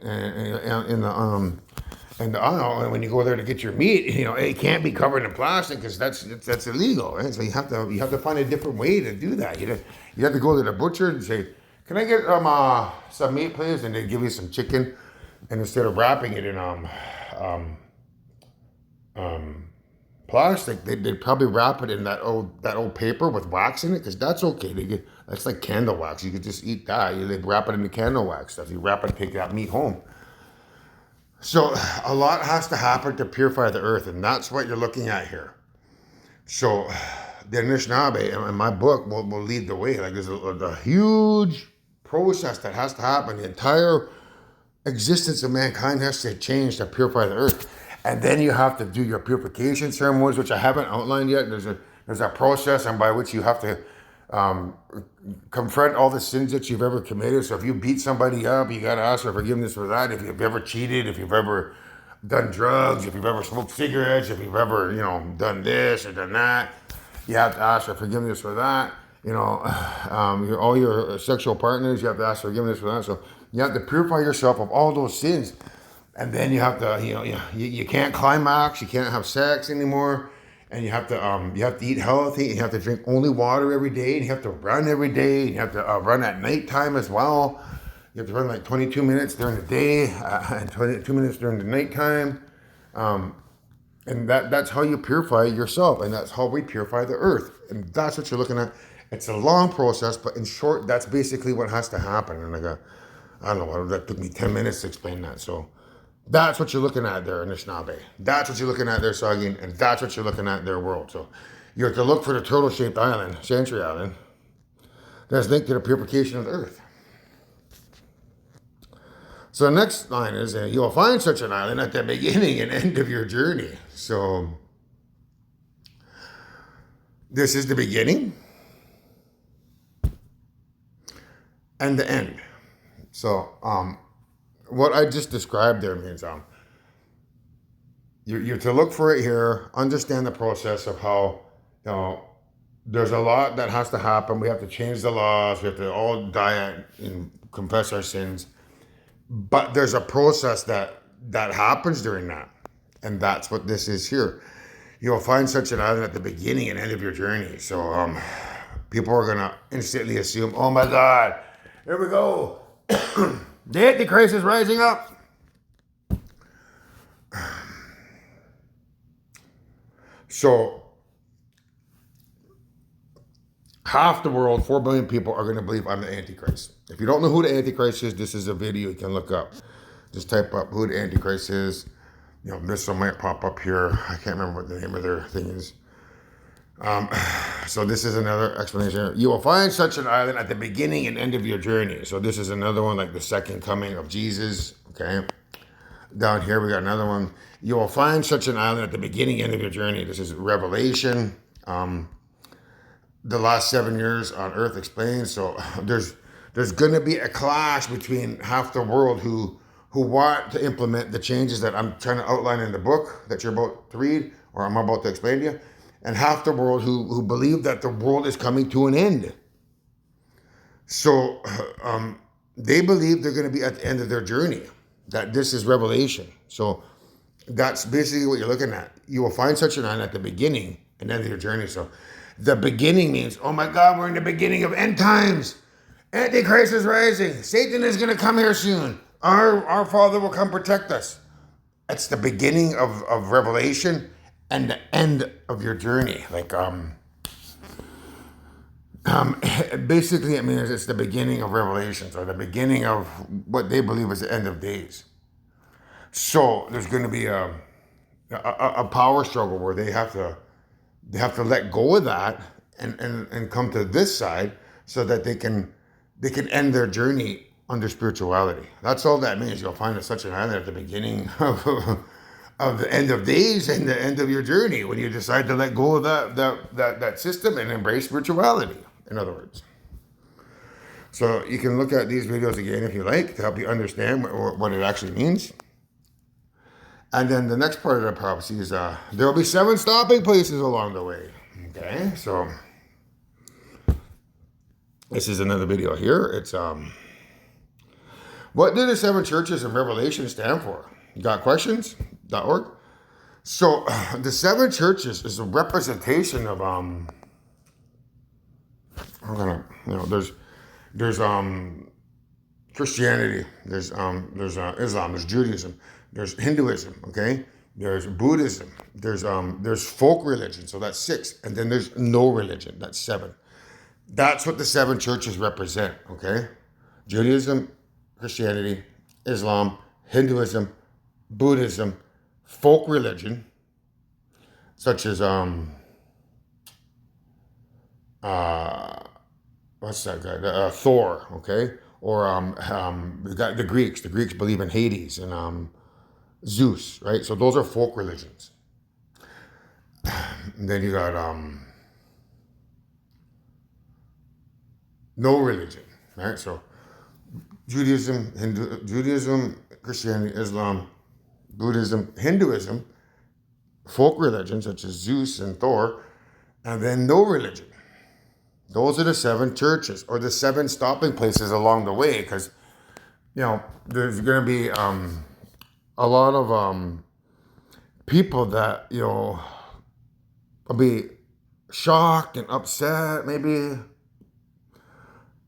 the aisle, and when you go there to get your meat, it can't be covered in plastic because that's illegal, right? So you have to find a different way to do that. You have to go to the butcher and say, "Can I get some meat, please?" And they give you some chicken, and instead of wrapping it in plastic, they'd probably wrap it in that old paper with wax in it, because that's okay. That's like candle wax. You could just eat that. They wrap it in the candle wax stuff. You wrap it and take that meat home. So a lot has to happen to purify the earth, and that's what you're looking at here. So the Anishinaabe in my book will lead the way. Like there's a huge process that has to happen. The entire existence of mankind has to change to purify the earth. And then you have to do your purification ceremonies, which I haven't outlined yet. There's a process and by which you have to confront all the sins that you've ever committed. So if you beat somebody up, you got to ask for forgiveness for that. If you've ever cheated, if you've ever done drugs, if you've ever smoked cigarettes, if you've ever, done this or done that, you have to ask for forgiveness for that. All your sexual partners, you have to ask for forgiveness for that. So you have to purify yourself of all those sins. And then you have to, you can't climax, you can't have sex anymore, and you have to eat healthy, and you have to drink only water every day, and you have to run every day, and you have to run at nighttime as well. You have to run like 22 minutes during the day and 22 minutes during the nighttime, and that's how you purify yourself, and that's how we purify the earth, and that's what you're looking at. It's a long process, but in short, that's basically what has to happen. And I don't know, that took me 10 minutes to explain that. So that's what you're looking at there, Anishinaabe. That's what you're looking at there, Saugeen, and that's what you're looking at there, world. So you have to look for the turtle-shaped island, Chantry Island, that's linked to the purification of the earth. So the next line is, you will find such an island at the beginning and end of your journey. So this is the beginning and the end. So, what I just described there means you're to look for it here, understand the process of how, there's a lot that has to happen. We have to change the laws. We have to all die and confess our sins. But there's a process that happens during that. And that's what this is here. You'll find such an island at the beginning and end of your journey. So people are going to instantly assume, oh my God, here we go. The Antichrist is rising up. So, half the world, 4 billion people, are going to believe I'm the Antichrist. If you don't know who the Antichrist is, this is a video you can look up. Just type up who the Antichrist is. This one might pop up here. I can't remember what the name of their thing is. So this is another explanation. You will find such an island at the beginning and end of your journey. So this is another one, like the second coming of Jesus. Okay. Down here we got another one. You will find such an island at the beginning and end of your journey. This is Revelation. The last 7 years on Earth explained. So there's going to be a clash between half the world who want to implement the changes that I'm trying to outline in the book that you're about to read, or I'm about to explain to you, and half the world who believe that the world is coming to an end. So they believe they're going to be at the end of their journey, that this is Revelation. So that's basically what you're looking at. You will find such an island at the beginning and end of your journey. So the beginning means, oh my God, we're in the beginning of end times. Antichrist is rising. Satan is going to come here soon. Our Father will come protect us. It's the beginning of Revelation and the end of your journey. Like, basically it means it's the beginning of Revelations, or the beginning of what they believe is the end of days. So there's going to be a power struggle where they have to let go of that and come to this side so that they can end their journey under spirituality. That's all that means. You'll find such an island at the beginning of of the end of days and the end of your journey when you decide to let go of that system and embrace spirituality, in other words. So you can look at these videos again if you like to help you understand what it actually means. And then the next part of the prophecy is there will be 7 stopping places along the way. Okay, so this is another video here. It's what do the 7 churches in Revelation stand for? You got questions? .org. So the 7 churches is a representation of there's Christianity, there's Islam, there's Judaism, there's Hinduism, okay? There's Buddhism, there's folk religion, so that's 6, and then there's no religion, that's 7. That's what the 7 churches represent, okay? Judaism, Christianity, Islam, Hinduism, Buddhism, folk religion, such as what's that guy? Thor, okay? Or we got the Greeks. The Greeks believe in Hades and Zeus, right? So those are folk religions. And then you got no religion, right? So Judaism, Christianity, Islam, Buddhism, Hinduism, folk religions such as Zeus and Thor, and then no religion. Those are the 7 churches, or the 7 stopping places along the way, because, there's going to be a lot of people that, will be shocked and upset, maybe.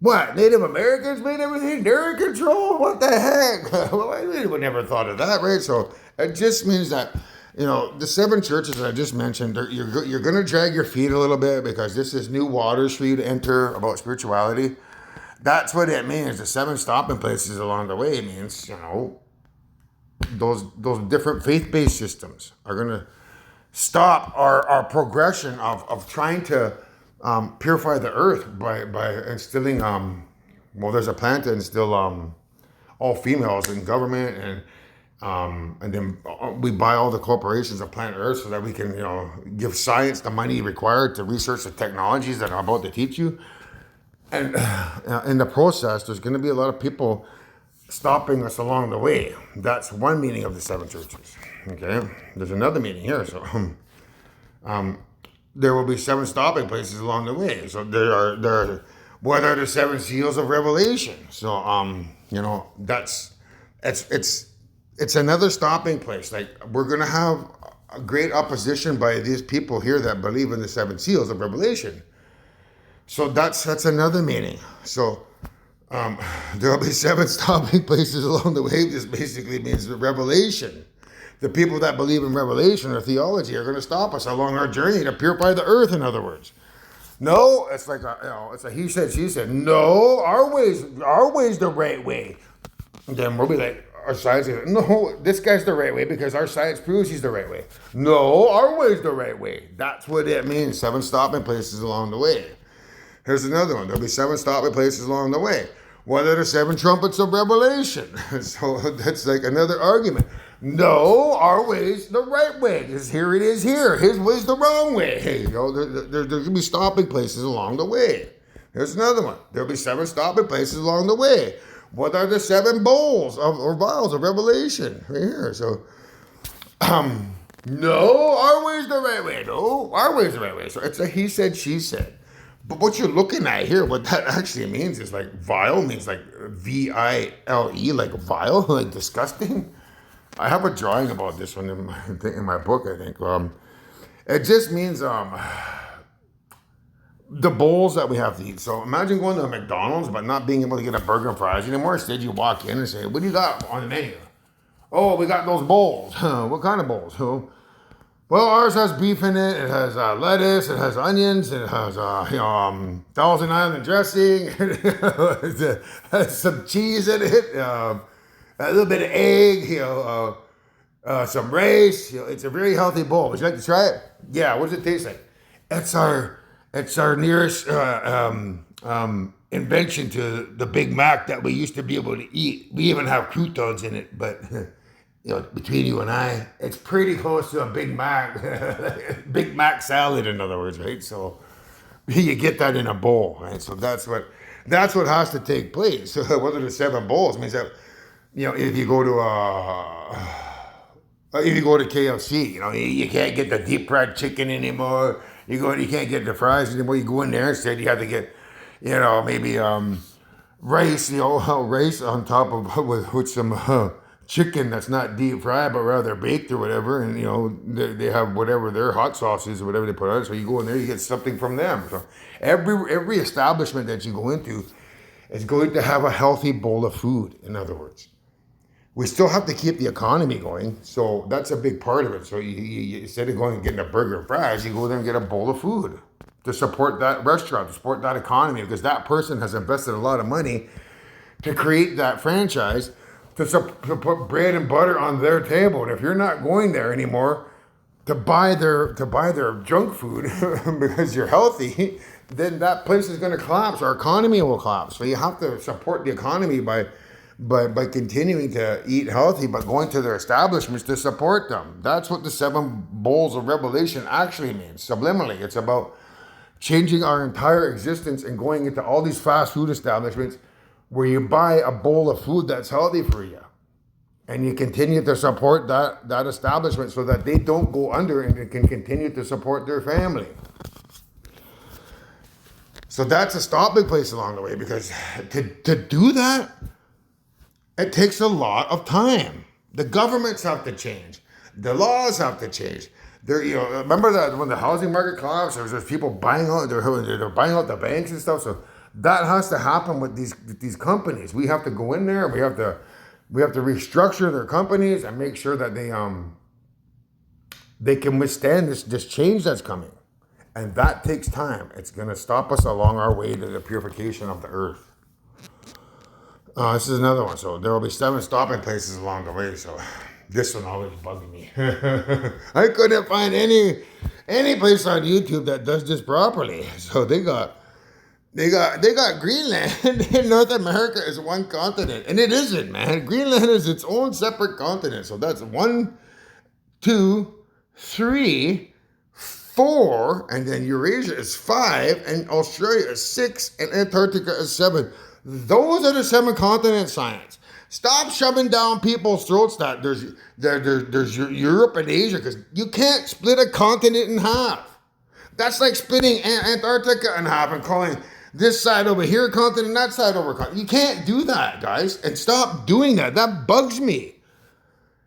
What, Native Americans made everything? They're in control? What the heck? Well, I would never thought of that, right? So it just means that, the 7 churches that I just mentioned, you're going to drag your feet a little bit because this is new waters for you to enter about spirituality. That's what it means. The 7 stopping places along the way means, those different faith-based systems are going to stop our progression of trying to purify the earth by instilling, there's a plan to instill all females in government, and then we buy all the corporations of planet Earth so that we can, give science the money required to research the technologies that I'm about to teach you. And in the process, there's going to be a lot of people stopping us along the way. That's one meaning of the 7 churches. Okay, there's another meaning here. So there will be 7 stopping places along the way. So there are what are the 7 seals of Revelation? So it's another stopping place. Like, we're gonna have a great opposition by these people here that believe in the 7 seals of Revelation. So that's another meaning. So there'll be 7 stopping places along the way. This basically means the Revelation. The people that believe in Revelation or theology are going to stop us along our journey to purify the earth, in other words. No, it's like it's a he said, she said. No, our way's the right way. And then we'll be like, our science is, no, this guy's the right way because our science proves he's the right way. No, our way's the right way. That's what it means. 7 stopping places along the way. Here's another one. There'll be 7 stopping places along the way. What are the 7 trumpets of Revelation? So that's like another argument. No, our way's the right way. Because here it is here. His way's the wrong way. Hey, there's going to be stopping places along the way. Here's another one. There'll be 7 stopping places along the way. What are the 7 bowls or vials of Revelation? Right here. So, no, our way's the right way. No, our way's the right way. So it's a he said, she said. But what you're looking at here, what that actually means is like vile means like V-I-L-E, like vile, like disgusting. I have a drawing about this one in my book, I think. It just means the bowls that we have to eat. So imagine going to a McDonald's but not being able to get a burger and fries anymore. Instead, you walk in and say, what do you got on the menu? Oh, we got those bowls. What kind of bowls? Well, ours has beef in it. It has lettuce. It has onions. It has Thousand Island dressing. It has some cheese in it. A little bit of egg. Some rice. It's a very healthy bowl. Would you like to try it? Yeah. What does it taste like? It's our nearest invention to the Big Mac that we used to be able to eat. We even have croutons in it, but between you and I, it's pretty close to a Big Mac, Big Mac salad, in other words, right? So you get that in a bowl, right? So that's what has to take place. So whether the 7 bowls means that, if you go to KFC, you can't get the deep fried chicken anymore. You can't get the fries anymore. You go in there instead, you have to get, maybe rice, rice on top of with some chicken that's not deep fried but rather baked or whatever, and they have whatever their hot sauce is or whatever they put on it. So you go in there, you get something from them. So every establishment that you go into is going to have a healthy bowl of food. In other words, we still have to keep the economy going, so that's a big part of it. So you instead of going and getting a burger and fries, you go there and get a bowl of food to support that restaurant, to support that economy, because that person has invested a lot of money to create that franchise to put bread and butter on their table. And if you're not going there anymore to buy their junk food because you're healthy, then that place is going to collapse. Our economy will collapse. So you have to support the economy by continuing to eat healthy, but going to their establishments to support them. That's what the 7 bowls of revelation actually means. Subliminally, it's about changing our entire existence and going into all these fast food establishments where you buy a bowl of food that's healthy for you. And you continue to support that establishment so that they don't go under and they can continue to support their family. So that's a stopping place along the way, because to do that, it takes a lot of time. The governments have to change. The laws have to change. Remember that when the housing market collapsed, there was just people buying out. They're buying out the banks and stuff. So that has to happen with these companies. We have to go in there. We have to restructure their companies and make sure that they can withstand this change that's coming. And that takes time. It's going to stop us along our way to the purification of the earth. This is another one. So there will be 7 stopping places along the way. So this one always bugged me. I couldn't find any place on YouTube that does this properly. So they got Greenland in North America is one continent, and it isn't, man. Greenland is its own separate continent. So that's 1, 2, 3, 4, and then Eurasia is 5, and Australia is 6, and Antarctica is 7. Those are the 7 continent science. Stop shoving down people's throats that there's Europe and Asia, because you can't split a continent in half. That's like splitting Antarctica in half and calling this side over here continent, that side over continent. You can't do that, guys, and stop doing that. That bugs me.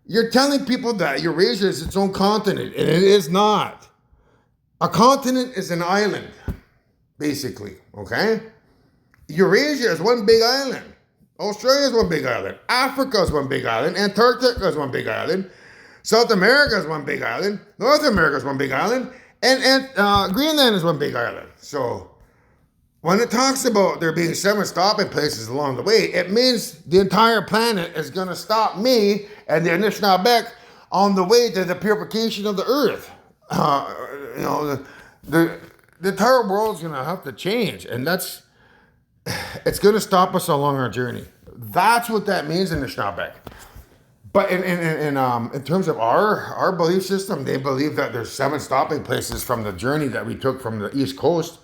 You're telling people that Eurasia is its own continent, and it is not. A continent is an island, basically, okay? Eurasia is one big island. Australia is one big island. Africa is one big island. Antarctica is one big island. South America is one big island. North America is one big island. And Greenland is one big island. So when it talks about there being 7 stopping places along the way, it means the entire planet is going to stop me and the Anishinaabe on the way to the purification of the earth. The entire world's going to have to change, and it's going to stop us along our journey. That's what that means in Anishinaabe. But in terms of our belief system, they believe that there's 7 stopping places from the journey that we took from the East Coast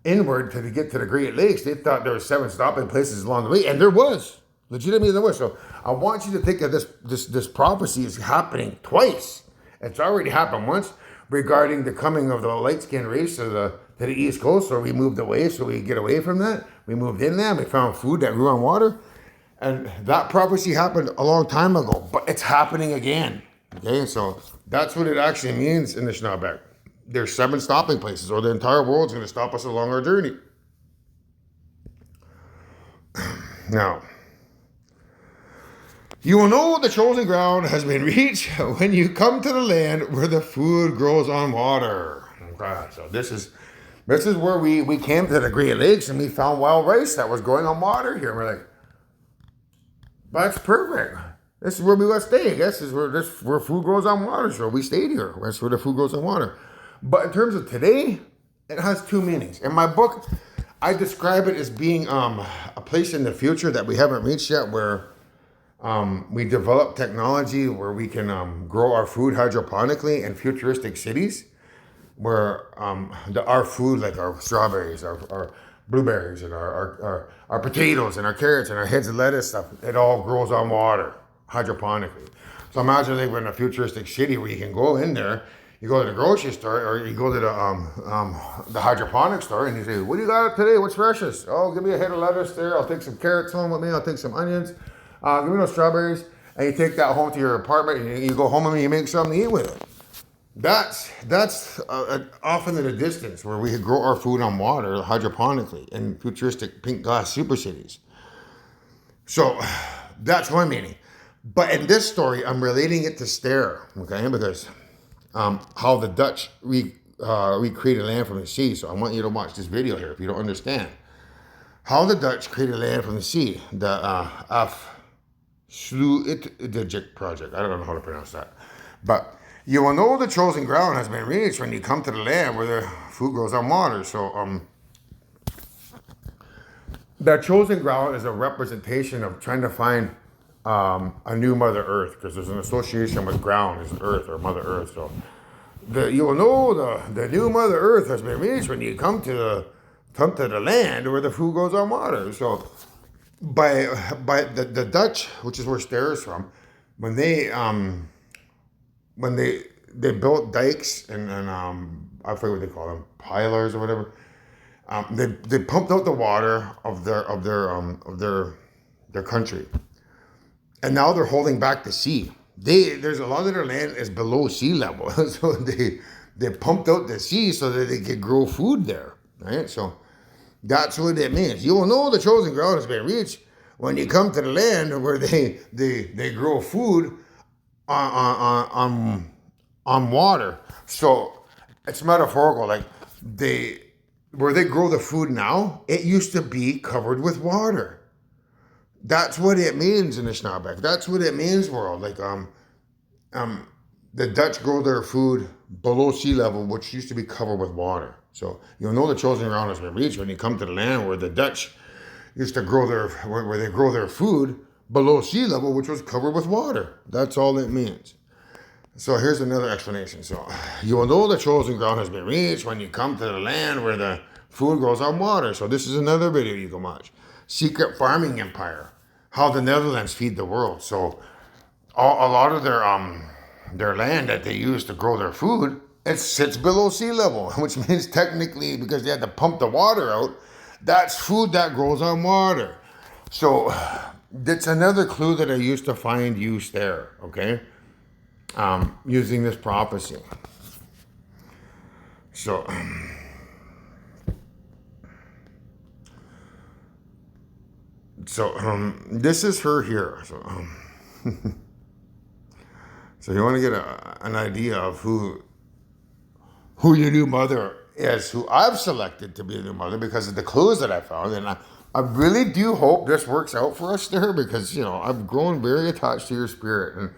inward to get to the Great Lakes. They thought there were 7 stopping places along the way, and there was. Legitimately there was. So I want you to think that this prophecy is happening twice. It's already happened once regarding the coming of the light-skinned race to the East Coast. So we moved away, so we get away from that. We moved in there, and we found food that grew on water. And that prophecy happened a long time ago, but it's happening again. Okay, so that's what it actually means in the Anishinaabe. There's 7 stopping places, or the entire world's going to stop us along our journey. Now, you will know the chosen ground has been reached when you come to the land where the food grows on water. Okay, so this is where we came to the Great Lakes, and we found wild rice that was growing on water here. And we're like, that's perfect. This is where we want to stay. I guess this is where food grows on water. So we stayed here. That's where the food grows on water. But in terms of today, it has 2 meanings. In my book, I describe it as being a place in the future that we haven't reached yet, where We developed technology where we can grow our food hydroponically in futuristic cities, where our food, like our strawberries, our blueberries, and our potatoes, and our carrots, and our heads of lettuce stuff, it all grows on water hydroponically. So imagine living in a futuristic city where you can go in there, you go to the grocery store, or you go to the hydroponic store, and you say, "What do you got today? What's freshest? Oh, give me a head of lettuce there. I'll take some carrots home with me. I'll take some onions. Give me those strawberries." And you take that home to your apartment, and you go home and you make something to eat with it. That's often at a distance where we could grow our food on water hydroponically in futuristic pink glass super cities. So that's one meaning. But in this story, I'm relating it to Stare, okay? Because how the Dutch recreated land from the sea. So I want you to watch this video here if you don't understand. How the Dutch created land from the sea. The Afsluitdijk project. I don't know how to pronounce that. But you will know the chosen ground has been reached when you come to the land where the food grows on water. So that chosen ground is a representation of trying to find a new Mother Earth, because there's an association with ground as Earth or Mother Earth. So you will know the new Mother Earth has been reached when you come to the land where the food grows on water. So by the Dutch, which is where Stare is from, when they built dikes and I forget what they call them, pilers or whatever. They pumped out the water of their country, and now they're holding back the sea. There's a lot of their land is below sea level, so they pumped out the sea so that they could grow food there. Right, so that's what it means. You will know the chosen ground has been reached when you come to the land where they grow food on water. So it's metaphorical. Like where they grow the food now, it used to be covered with water. That's what it means in the Snapback. That's what it means, world. Like the Dutch grow their food below sea level, which used to be covered with water. So you'll know the chosen ground has been reached when you come to the land where the Dutch used to grow where they grow their food below sea level, which was covered with water. That's all it means. So here's another explanation. So you will know the chosen ground has been reached when you come to the land where the food grows on water. So this is another video you can watch. Secret Farming Empire, how the Netherlands feed the world. So a lot of their land that they use to grow their food, it sits below sea level, which means technically, because they had to pump the water out, that's food that grows on water. So that's another clue that I used to find use there, okay? Using this prophecy. So, this is her here. So you want to get an idea of who your new mother is, who I've selected to be the new mother because of the clues that I found, and I really do hope this works out for us there, because I've grown very attached to your spirit. And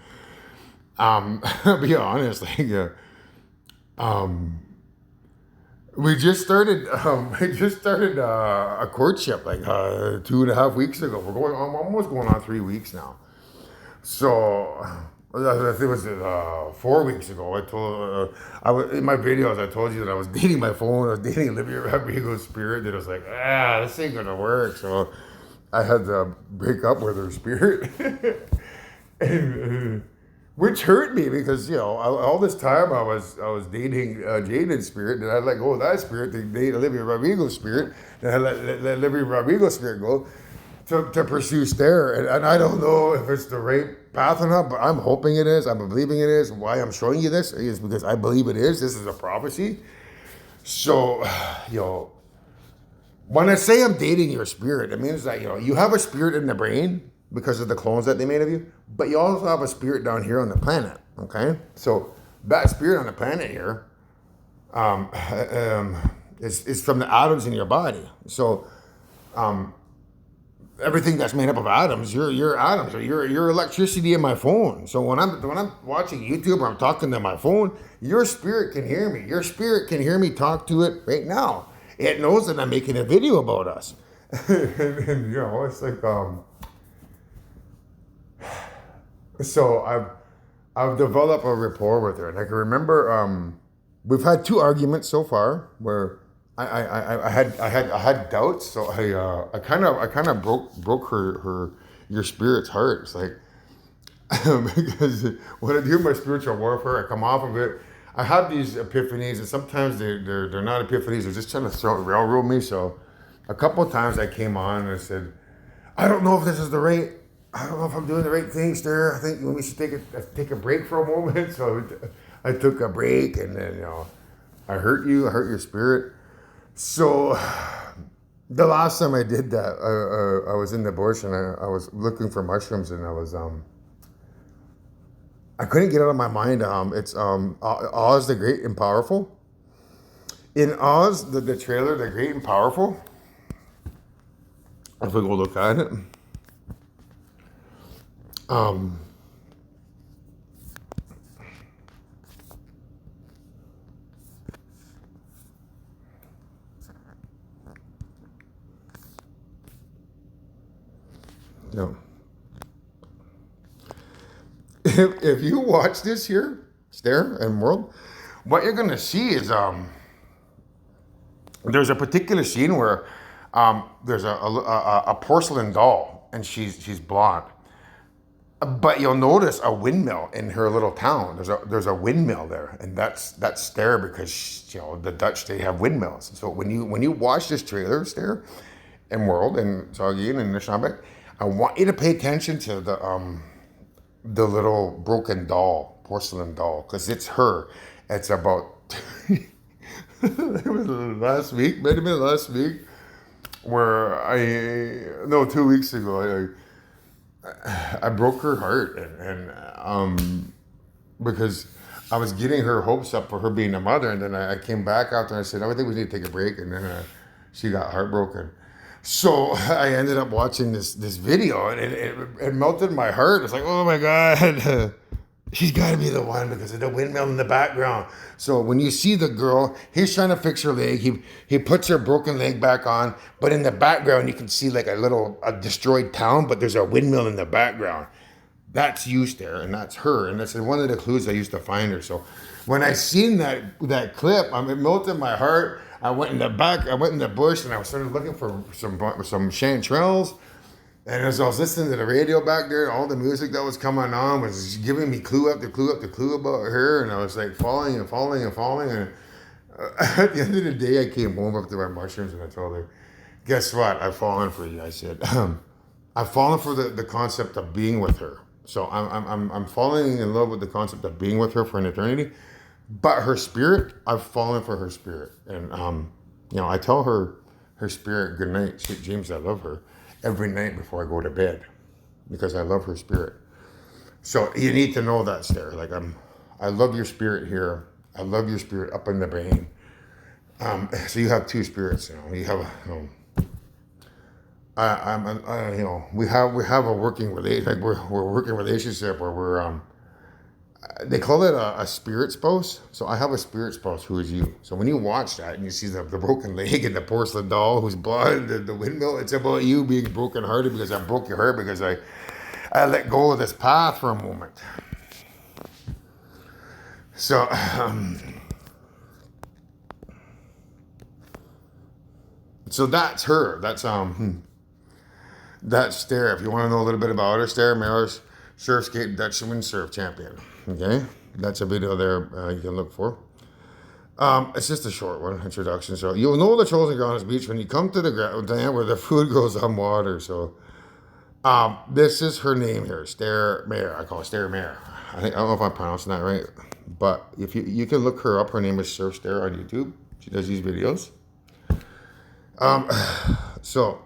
I'll be honest, like, we just started a courtship like 2.5 weeks ago. I'm almost going on 3 weeks now. So I think it was 4 weeks ago. I told in my videos I told you that I was dating my phone. I was dating Olivia Rodrigo's spirit. That I was like, this ain't gonna work. So I had to break up with her spirit. And which hurt me because all this time I was dating Jaden's spirit, and I let go of that spirit to date Olivia Rodrigo's spirit, and I let Olivia Rodrigo's spirit go to pursue Stare, and I don't know if it's the right path or not, but I'm hoping it is. I'm believing it is. Why I'm showing you this is because I believe it is. This is a prophecy. So, when I say I'm dating your spirit, it means that you have a spirit in the brain because of the clones that they made of you, but you also have a spirit down here on the planet, okay? So that spirit on the planet here is from the atoms in your body. So everything that's made up of atoms, your atoms, or your electricity in my phone. So when I'm watching YouTube or I'm talking to my phone, your spirit can hear me. Your spirit can hear me talk to it right now. It knows that I'm making a video about us. and it's like, So I've developed a rapport with her, and I can remember we've had two arguments so far where I had doubts, so I kind of broke her your spirit's heart. It's like because when I do my spiritual warfare, I come off of it. I have these epiphanies, and sometimes they're not epiphanies. They're just trying to railroad me. So, a couple of times I came on and I said, I don't know if this is the right. I don't know if I'm doing the right things there. I think we should take a break for a moment. So I took a break, and then I hurt you. I hurt your spirit. So the last time I did that, I was in the bush and I was looking for mushrooms, and I couldn't get out of my mind. It's Oz the Great and Powerful. In Oz, the trailer, The Great and Powerful. If we go look at it, um, you know, if you watch this here, Stare and World, what you're gonna see is there's a particular scene where there's a porcelain doll, and she's blonde. But you'll notice a windmill in her little town. There's a windmill there, and that's there because the Dutch, they have windmills. So when you watch this trailer, Stare and World and Saugeen and Nishnabek, I want you to pay attention to the little broken doll, porcelain doll, because it's her. It's about it was last week, might have been last week, where no, 2 weeks ago, I broke her heart, and because I was getting her hopes up for her being a mother, and then I came back after and I said, I think we need to take a break, and then she got heartbroken. So I ended up watching this video, and it melted my heart. It's like, oh my God, she's got to be the one because of the windmill in the background. So when you see the girl, he's trying to fix her leg. He puts her broken leg back on, but in the background you can see like a destroyed town, but there's a windmill in the background. That's used there, and that's her, and that's one of the clues I used to find her. So when I seen that clip, it melted my heart. I went in the back, I went in the bush, and I started looking for some chanterelles. And as I was listening to the radio back there, all the music that was coming on was giving me clue after clue after clue about her, and I was like falling and falling and falling. And at the end of the day, I came home after my mushrooms, and I told her, "Guess what? I've fallen for you." I said, "I've fallen for the concept of being with her. So I'm falling in love with the concept of being with her for an eternity. But her spirit, I've fallen for her spirit, and I tell her spirit good night, sweet dreams. I love her." Every night before I go to bed, because I love her spirit. So you need to know that, Stare. Like I love your spirit here. I love your spirit up in the brain. So you have two spirits. You have we have a working relation. Like we're working relationship where we're they call it a spirit spouse. So I have a spirit spouse who is you. So when you watch that and you see the broken leg and the porcelain doll who's blind, the windmill, it's about you being brokenhearted because I broke your heart because I let go of this path for a moment. So so that's her. That's Stare. If you want to know a little bit about her, Stare Maris, surf skate Dutch windsurf champion. Okay, that's a video there you can look for. It's just a short one, introduction. So you'll know the chosen ground is beach when you come to the land where the food grows on water. So this is her name here, Stare Mare. I call her Stare Mare. I don't know if I'm pronouncing that right, but if you can look her up, her name is Surf Stare on YouTube. She does these videos. So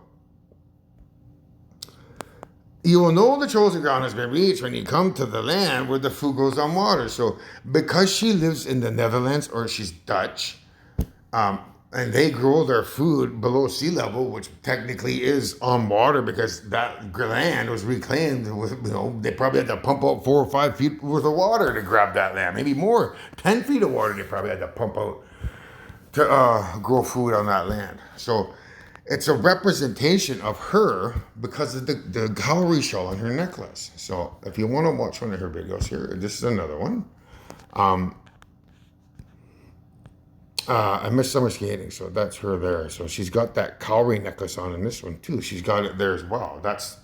you will know the chosen ground has been reached when you come to the land where the food goes on water. So because she lives in the Netherlands, or she's Dutch, and they grow their food below sea level, which technically is on water because that land was reclaimed. They probably had to pump out 4 or 5 feet worth of water to grab that land, maybe more, 10 feet of water they probably had to pump out to grow food on that land. So it's a representation of her because of the cowrie shell on her necklace. So if you want to watch one of her videos here, this is another one. I miss summer skating, so that's her there. So she's got that cowrie necklace on in this one too. She's got it there as well. That's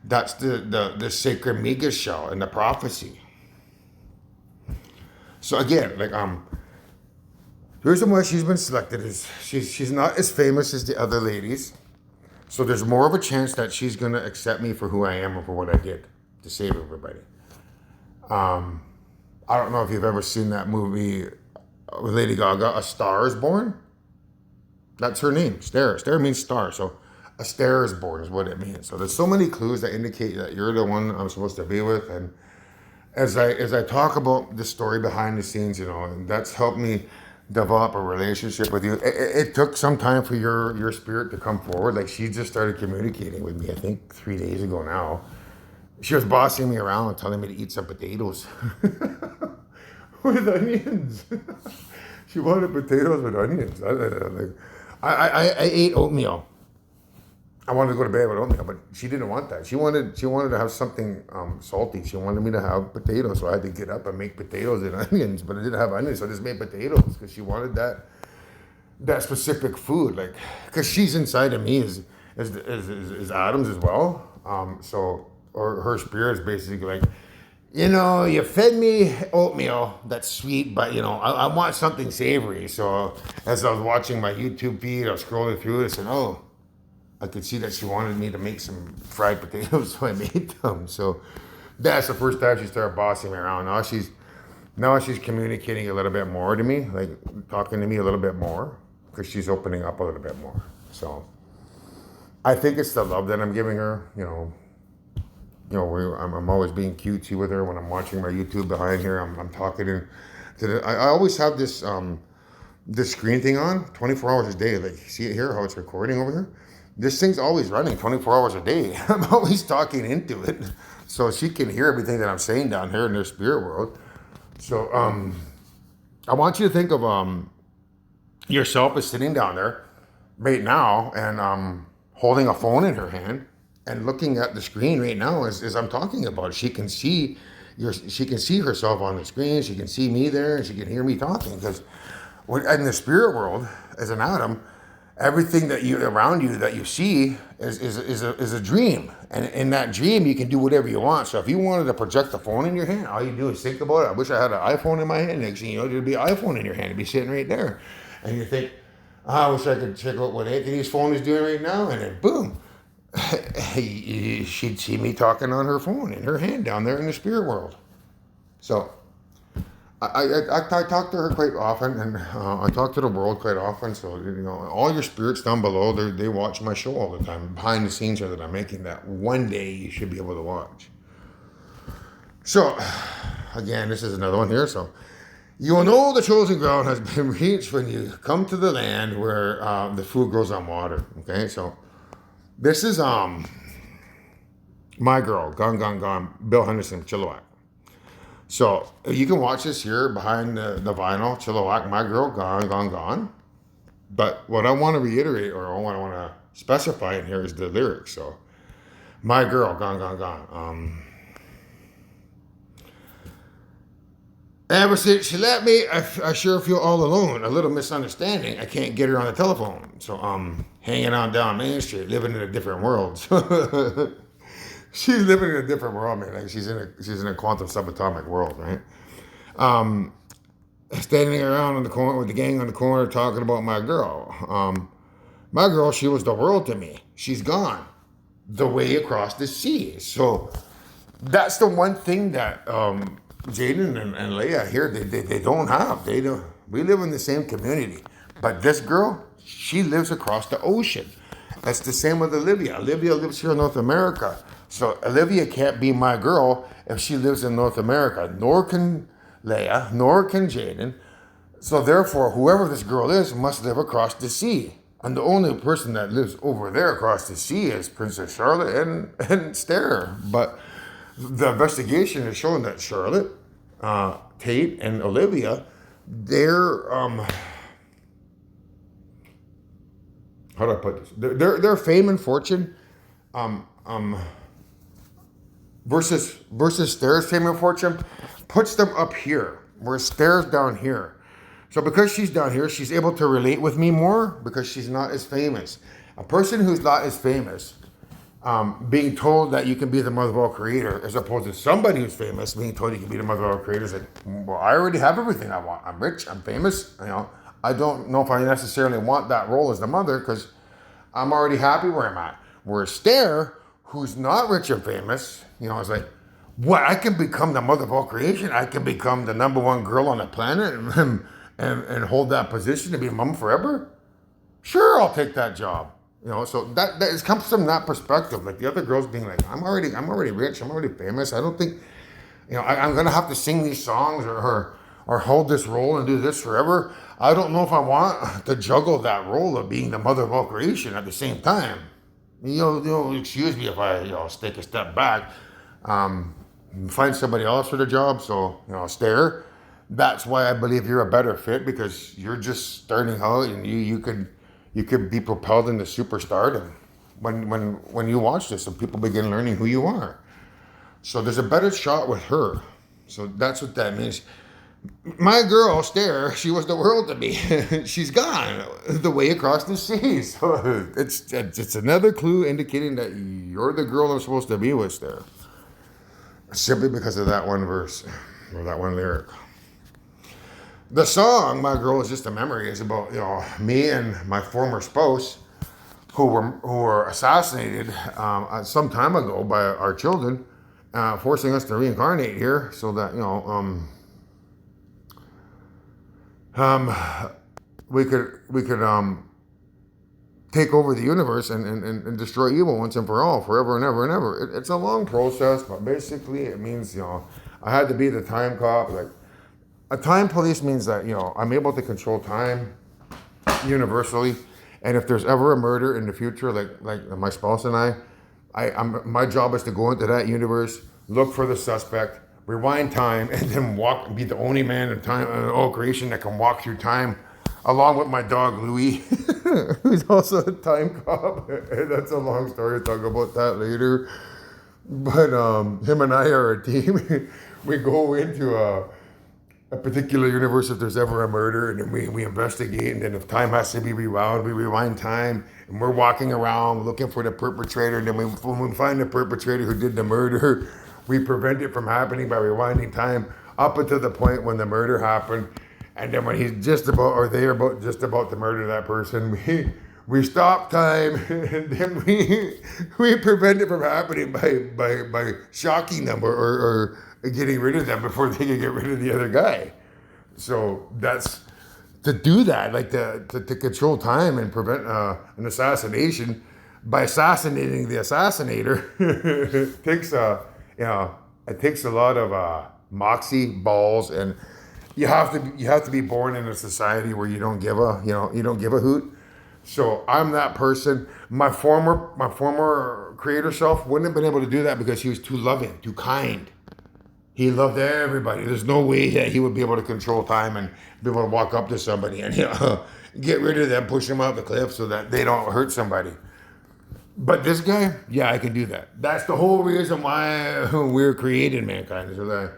the sacred Miga shell and the prophecy. So again, like the reason why she's been selected is she's not as famous as the other ladies. So there's more of a chance that she's gonna accept me for who I am or for what I did to save everybody. I don't know if you've ever seen that movie with Lady Gaga, A Star Is Born. That's her name, Star. Star means star, so a star is born is what it means. So there's so many clues that indicate that you're the one I'm supposed to be with. And as I talk about the story behind the scenes, and that's helped me develop a relationship with you. It took some time for your spirit to come forward. Like she just started communicating with me, I think 3 days ago now. She was bossing me around and telling me to eat some potatoes with onions. She wanted potatoes with onions. I ate oatmeal. I wanted to go to bed with oatmeal, but she didn't want that. She wanted to have something salty. She wanted me to have potatoes, so I had to get up and make potatoes and onions. But I didn't have onions, so I just made potatoes because she wanted that specific food. Like, because she's inside of me is Adam's as well. Or her spirit is basically like, you fed me oatmeal that's sweet, but I want something savory. So as I was watching my YouTube feed, I was scrolling through it. I said, oh. I could see that she wanted me to make some fried potatoes, so I made them. So that's the first time she started bossing me around. Now she's communicating a little bit more to me, like talking to me a little bit more, because she's opening up a little bit more. So I think it's the love that I'm giving her. I'm always being cutesy with her when I'm watching my YouTube behind here. I'm talking to I always have this screen thing on 24 hours a day. Like, see it here, how it's recording over here? This thing's always running 24 hours a day. I'm always talking into it. So she can hear everything that I'm saying down here in their spirit world. So I want you to think of yourself as sitting down there right now and holding a phone in her hand and looking at the screen right now as I'm talking about it. She can see herself on the screen. She can see me there and she can hear me talking. Because in the spirit world, as an Adam, everything that around you that you see is a dream, and in that dream you can do whatever you want. So if you wanted to project a phone in your hand, all you do is think about it. I wish I had an iPhone in my hand. Next thing you know, there'd be an iPhone in your hand. It'd be sitting right there, and you think, I wish I could check out what Anthony's phone is doing right now, and then boom, she'd see me talking on her phone in her hand down there in the spirit world. So I talk to her quite often, and I talk to the world quite often. So all your spirits down below, they watch my show all the time, behind the scenes that I'm making. That one day you should be able to watch. So again, this is another one here. So you will know the chosen ground has been reached when you come to the land where the food grows on water. Okay, so this is my girl, Gone, Bill Henderson, Chilliwack. So you can watch this here behind the vinyl, Chilliwack, my girl, gone. But what I want to reiterate, or what I want to specify in here, is the lyrics. So, my girl, gone. Ever since she left me, I sure feel all alone. A little misunderstanding. I can't get her on the telephone. So I'm hanging on down Main Street, living in a different world. She's living in a different world, man. Like she's in a quantum subatomic world, right? Standing around in the corner with the gang on the corner talking about my girl. My girl, she was the world to me. She's gone the way across the sea. So that's the one thing that Jaden and Leia here they don't have. We live in the same community, but this girl, she lives across the ocean. That's the same with Olivia. Olivia lives here in North America. So Olivia can't be my girl if she lives in North America. Nor can Leia, nor can Jaden. So therefore, whoever this girl is must live across the sea. And the only person that lives over there across the sea is Princess Charlotte and Stair. But the investigation has shown that Charlotte, Tate, and Olivia, they're how do I put this? Their fame and fortune, um, um, versus Stairs' fame and fortune, puts them up here, where Stairs down here. So because she's down here, she's able to relate with me more because she's not as famous. A person who's not as famous, being told that you can be the mother of all creator, as opposed to somebody who's famous being told you can be the mother of all creators. Like, well, I already have everything I want. I'm rich. I'm famous. I don't know if I necessarily want that role as the mother because I'm already happy where I'm at. Whereas Stair, who's not rich and famous, is like, what? I can become the mother of all creation. I can become the number one girl on the planet and hold that position to be a mom forever. Sure, I'll take that job. So that it comes from that perspective. Like the other girls being like, I'm already rich. I'm already famous. I don't think, I'm gonna have to sing these songs or hold this role and do this forever. I don't know if I want to juggle that role of being the mother of all creation at the same time. Excuse me if I, take a step back, find somebody else for the job. So, Stare. That's why I believe you're a better fit because you're just starting out and you could be propelled into superstardom when you watch this and people begin learning who you are. So there's a better shot with her. So that's what that means. My girl, Stare, she was the world to me. She's gone the way across the seas. So it's another clue indicating that you're the girl I'm supposed to be with, Stare. Simply because of that one verse or that one lyric. The song, My Girl Is Just a Memory, is about, me and my former spouse who were assassinated some time ago by our children, forcing us to reincarnate here so that, we could take over the universe and destroy evil once and for all, forever and ever and ever. It's a long process, but basically it means, I had to be the time cop. Like, a time police means that, I'm able to control time universally. And if there's ever a murder in the future, like my spouse and my job is to go into that universe, look for the suspect, rewind time, and then be the only man in time, all creation that can walk through time, along with my dog Louis, who's also a time cop. That's a long story. I'll talk about that later. But him and I are a team. We go into a particular universe if there's ever a murder, and then we investigate, and then if time has to be rewound, we rewind time, and we're walking around looking for the perpetrator, and then when we find the perpetrator who did the murder, we prevent it from happening by rewinding time up until the point when the murder happened, and then when he's just about to murder that person, we stop time, and then we prevent it from happening by shocking them or getting rid of them before they can get rid of the other guy. So that's to do that, like to control time and prevent an assassination by assassinating the assassinator. It takes a lot of moxie, balls, and you have to be born in a society where you don't give a hoot. So I'm that person. My former creator self wouldn't have been able to do that because he was too loving, too kind. He loved everybody. There's no way that he would be able to control time and be able to walk up to somebody and get rid of them, push them out the cliff so that they don't hurt somebody. But this guy, yeah, I can do that. That's the whole reason why we're created, mankind, so that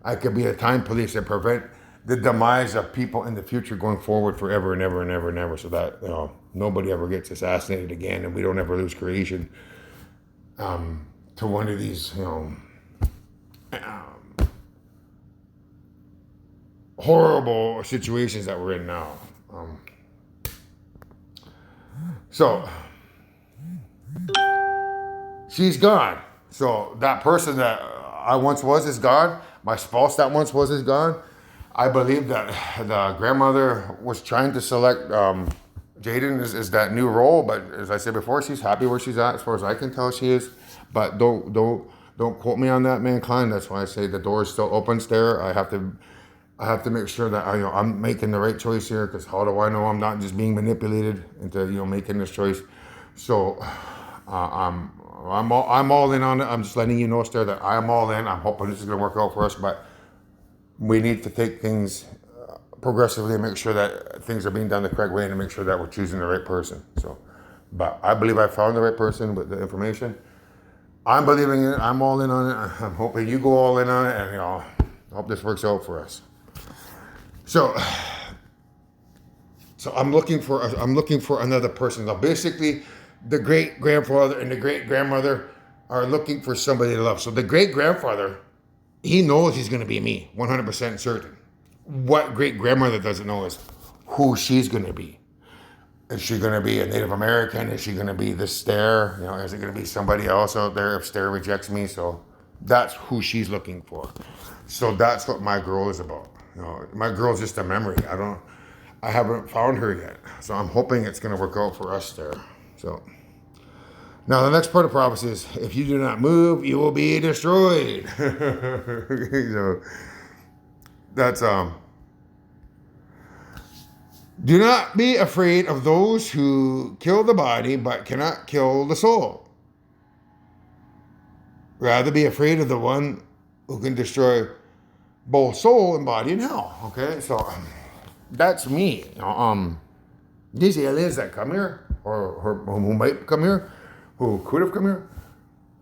I could be a time police and prevent the demise of people in the future going forward forever and ever and ever and ever, so that nobody ever gets assassinated again and we don't ever lose creation to one of these horrible situations that we're in now. So she's gone. So that person that I once was is gone. My spouse that once was is gone. I believe that the grandmother was trying to select Jaden as that new role, but as I said before, she's happy where she's at. As far as I can tell, she is. But don't quote me on that, mankind. That's why I say the door is still open. There, I have to make sure that I'm making the right choice here. Because how do I know I'm not just being manipulated into making this choice? So I'm all in on it. I'm just letting you know, Esther, that I'm all in. I'm hoping this is going to work out for us, but we need to take things progressively and make sure that things are being done the correct way and to make sure that we're choosing the right person. So But I believe I found the right person with the information. I'm believing it. I'm all in on it. I'm hoping you go all in on it, and I hope this works out for us. So I'm looking for another person. Now, basically, the great grandfather and the great grandmother are looking for somebody to love. So the great grandfather, he knows he's going to be me, 100% certain. What great grandmother doesn't know is who she's going to be. Is she going to be a Native American? Is she going to be the Stair? Is it going to be somebody else out there if Stair rejects me? So that's who she's looking for. So that's what my girl is about. My girl's just a memory. I haven't found her yet. So I'm hoping it's going to work out for us there. So now the next part of prophecy is, if you do not move, you will be destroyed. So that's do not be afraid of those who kill the body but cannot kill the soul. Rather be afraid of the one who can destroy both soul and body in hell. Okay, so that's me. These aliens that come here, or who might come here, who could have come here,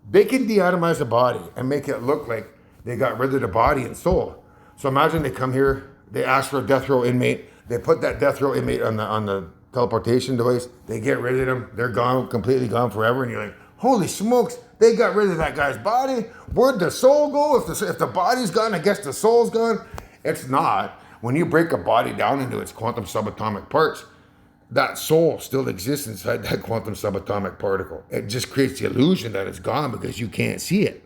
they can de-atomize the body and make it look like they got rid of the body and soul. So imagine they come here, they ask for a death row inmate, they put that death row inmate on the teleportation device, they get rid of them, they're gone, completely gone forever, and you're like, holy smokes, they got rid of that guy's body. Where'd the soul go? If the body's gone, I guess the soul's gone. It's not. When you break a body down into its quantum subatomic parts, that soul still exists inside that quantum subatomic particle. It just creates the illusion that it's gone because you can't see it.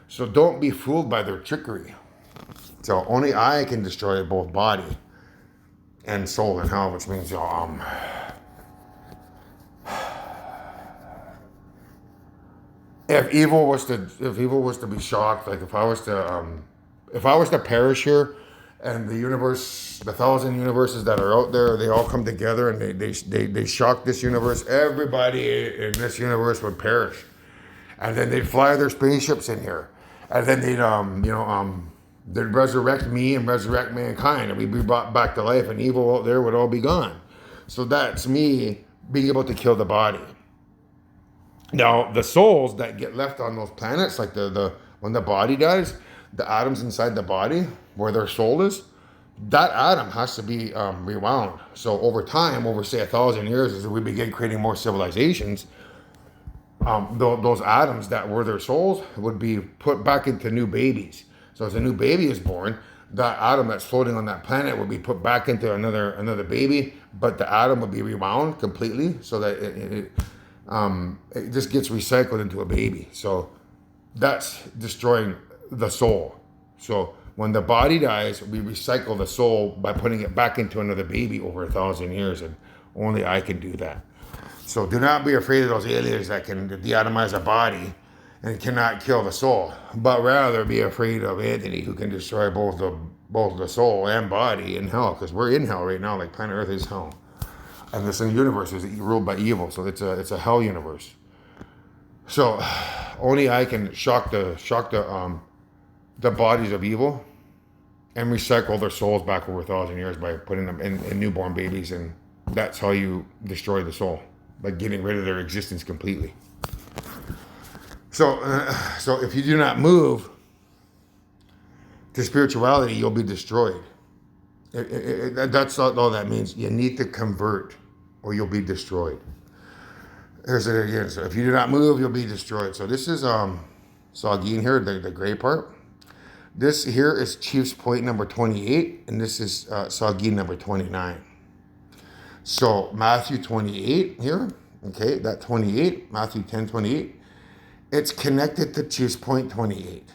So don't be fooled by their trickery. So only I can destroy both body and soul in hell, which means if evil was to be shocked, like if I was to perish here, and the universe, the 1,000 universes that are out there, they all come together and they shock this universe. Everybody in this universe would perish, and then they'd fly their spaceships in here, and then they'd resurrect me and resurrect mankind, and we'd be brought back to life, and evil out there would all be gone. So that's me being able to kill the body. Now, the souls that get left on those planets, like when the body dies, the atoms inside the body, where their soul is, that atom has to be rewound. So over time, over say 1,000 years, as we begin creating more civilizations, those atoms that were their souls would be put back into new babies. So as a new baby is born, that atom that's floating on that planet will be put back into another baby, but the atom will be rewound completely so that it just gets recycled into a baby. So that's destroying the soul. So when the body dies, we recycle the soul by putting it back into another baby over 1,000 years, and only I can do that. So do not be afraid of those aliens that can de-atomize a body and cannot kill the soul, but rather be afraid of Anthony, who can destroy both the soul and body in hell, because we're in hell right now, like planet Earth is hell. And this universe is ruled by evil, so it's a hell universe. So only I can shock the bodies of evil and recycle their souls back over 1,000 years by putting them in newborn babies, and that's how you destroy the soul, by getting rid of their existence completely. So if you do not move to spirituality, you'll be destroyed. That's all that means. You need to convert, or you'll be destroyed. Here's it again. So if you do not move, you'll be destroyed. So this is Sagin here, the gray part. This here is Chief's Point number 28, and this is Sagin number 29. So Matthew 28 here, okay, that 28, Matthew 10:28, it's connected to Chief's Point 28.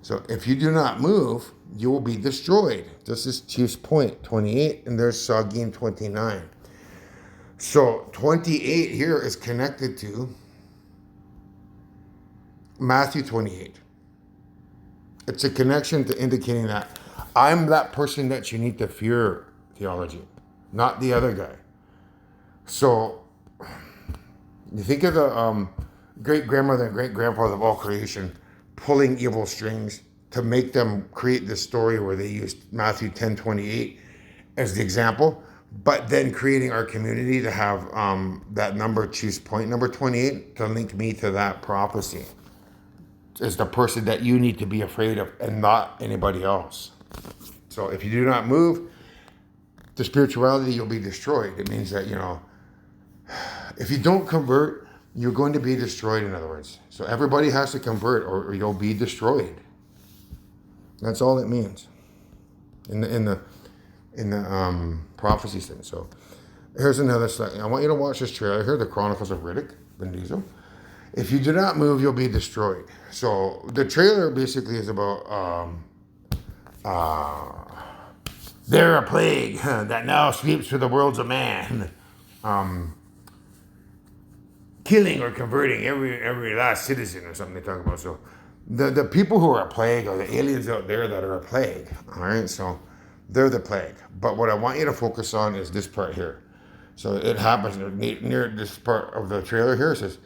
So if you do not move, you will be destroyed. This is Chief's Point 28, and there's Sagin 29. So 28 here is connected to Matthew 28. It's a connection to indicating that I'm that person that you need to fear theology, not the other guy. So you think of the great-grandmother and great-grandfather of all creation pulling evil strings to make them create this story where they used Matthew 10:28 as the example. but then creating our community to have that number, choose point number 28, to link me to that prophecy. Is the person that you need to be afraid of and not anybody else. So if you do not move to spirituality, you'll be destroyed. It means that, if you don't convert, you're going to be destroyed, in other words. So everybody has to convert or you'll be destroyed. That's all it means in the prophecy thing. So here's another slide. I want you to watch this trailer here, The Chronicles of Riddick, Vin Diesel. If you do not move, you'll be destroyed. So the trailer basically is about they're a plague that now sweeps through the worlds of man, killing or converting every last citizen or something they talk about. So the people who are a plague are the aliens out there that are a plague. All right, so they're the plague. But what I want you to focus on is this part here. So it happens near this part of the trailer here. It says,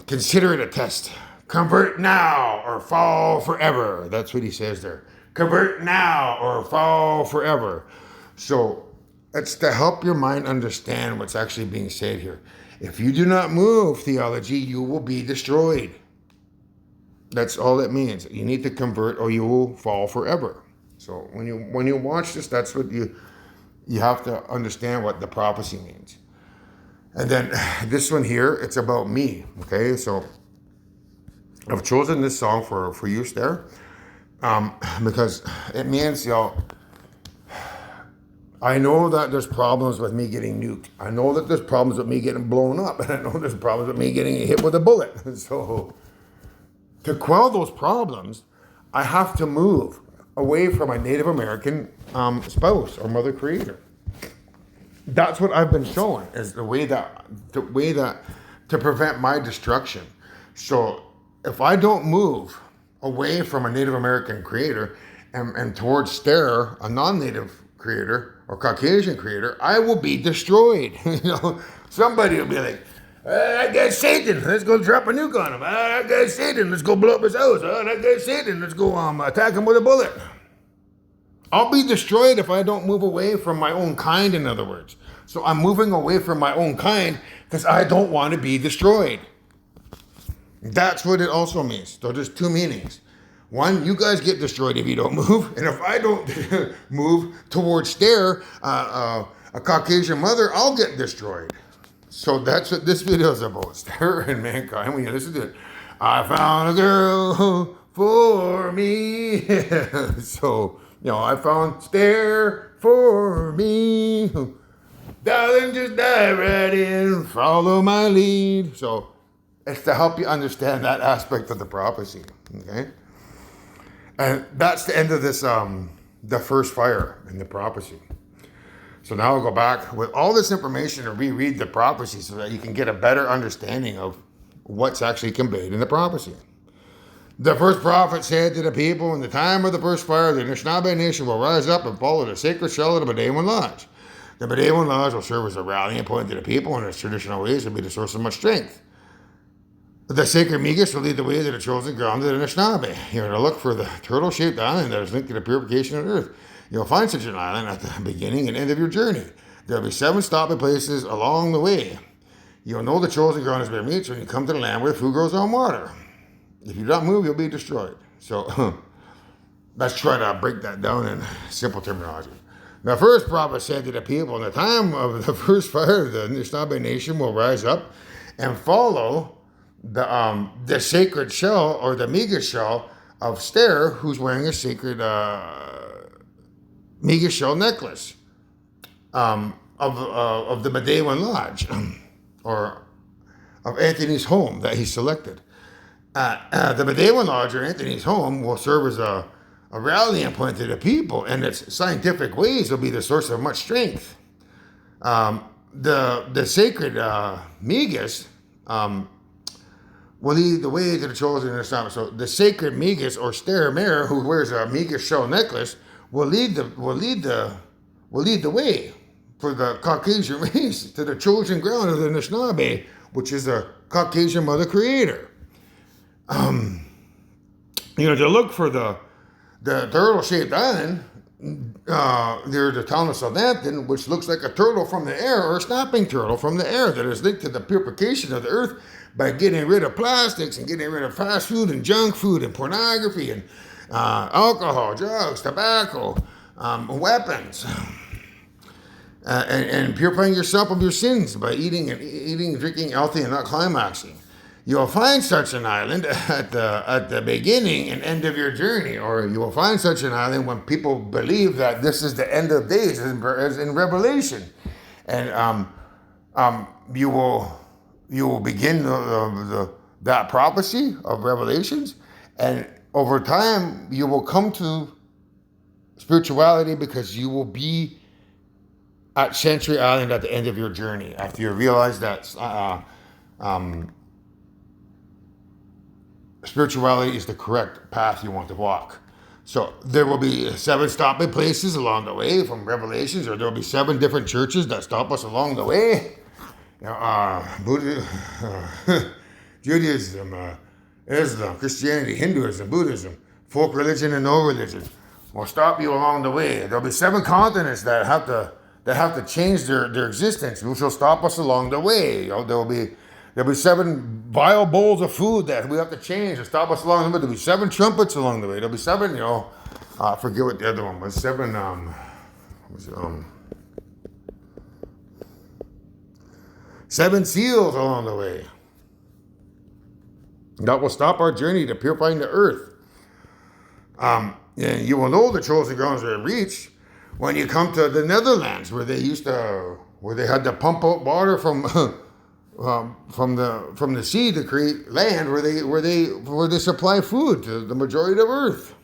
consider it a test. Convert now or fall forever. That's what he says there. Convert now or fall forever. So it's to help your mind understand what's actually being said here. If you do not move theology, you will be destroyed. That's all it means. You need to convert or you will fall forever. So when you watch this, that's what you have to understand what the prophecy means. And then this one here, it's about me. Okay, so I've chosen this song for use there because it means, I know that there's problems with me getting nuked. I know that there's problems with me getting blown up. And I know there's problems with me getting hit with a bullet. So to quell those problems, I have to move away from a Native American spouse or mother creator. That's what I've been shown is the way that to prevent my destruction. So if I don't move away from a Native American creator and towards Stare, a non-Native creator or Caucasian creator, I will be destroyed. Somebody will be like, that guy's Satan, let's go drop a nuke on him. That guy's Satan, let's go blow up his house. That guy's Satan, let's go attack him with a bullet. I'll be destroyed if I don't move away from my own kind, in other words. So I'm moving away from my own kind because I don't want to be destroyed. That's what it also means. So there's two meanings. One, you guys get destroyed if you don't move. And if I don't move towards Stare, a Caucasian mother, I'll get destroyed. So that's what this video is about. Stare and mankind. When you listen to it, I found a girl for me. So, I found Stare for me. Darling, just dive right in, follow my lead. So it's to help you understand that aspect of the prophecy. Okay? And that's the end of this, the first fire in the prophecy. So now I'll go back with all this information and reread the prophecy so that you can get a better understanding of what's actually conveyed in the prophecy. The first prophet said to the people, in the time of the first fire, the Anishinaabe nation will rise up and follow the sacred shell of the Bedouin Lodge. The Bedouin Lodge will serve as a rallying point to the people, and its traditional ways will be the source of much strength. The sacred Migish will lead the way to the chosen ground of the Anishinaabe. You're to look for the turtle-shaped island that is linked to the purification of the earth. You'll find such an island at the beginning and end of your journey. There will be 7 stopping places along the way. You'll know the chosen ground has been reached when you come to the land where food grows on water. If you don't move, you'll be destroyed. So let's try to break that down in simple terminology. The first prophet said to the people, in the time of the first fire, the Anishinaabe nation will rise up and follow the sacred shell or the Migish shell of Stare, who's wearing a sacred Migish shell necklace of the Bedouin Lodge or of Anthony's home that he selected. The Bedouin Lodge or Anthony's home will serve as a rallying point to the people, and its scientific ways will be the source of much strength. The sacred Migish will lead the way to the chosen in the sun. So the sacred Migish or Stare Mare, who wears a Migish shell necklace, will lead the way for the Caucasian race to the chosen ground of the Anishinaabe, which is a Caucasian mother creator. To look for the turtle-shaped island there's the town of Southampton, which looks like a turtle from the air, or a snapping turtle from the air, that is linked to the purification of the earth by getting rid of plastics and getting rid of fast food and junk food and pornography and alcohol, drugs, tobacco, weapons, and purifying yourself of your sins by eating and drinking healthy and not climaxing. You will find such an island at the beginning and end of your journey, or you will find such an island when people believe that this is the end of days, as in Revelation, and you will begin that prophecy of Revelations, and over time you will come to spirituality because you will be at Century Island at the end of your journey after you realize that. Spirituality is the correct path you want to walk. So there will be 7 stopping places along the way from Revelations, or there will be 7 different churches that stop us along the way. Buddha, Judaism, Islam, Christianity, Hinduism, Buddhism, folk religion and no religion will stop you along the way. There'll be 7 continents that have to change their existence, which will stop us along the way. There'll be 7 vile bowls of food that we have to change to stop us along the way. There'll be 7 trumpets along the way. There'll be 7, I forget what the other one was. 7, seven seals along the way. That will stop our journey to purifying the earth. And you will know the chosen grounds are reached when you come to the Netherlands, where they had to pump out water from the sea to create land where they supply food to the majority of Earth.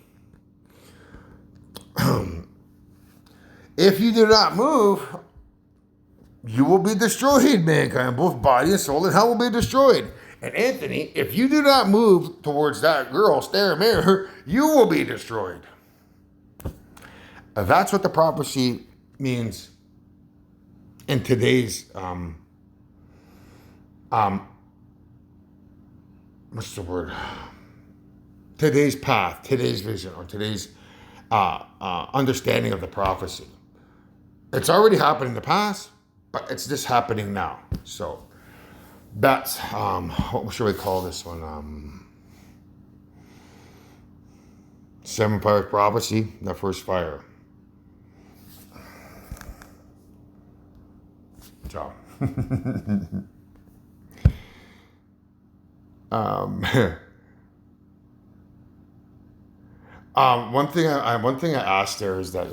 If you do not move, you will be destroyed, mankind. Both body and soul and hell will be destroyed. And Anthony, if you do not move towards that girl, stare mirror, you will be destroyed. That's what the prophecy means in today's what's the word? Today's path, today's vision, or today's understanding of the prophecy. It's already happened in the past, but it's just happening now. So that's what should we call this one? 7 fire prophecy, the first fire. So. One thing I asked there is that a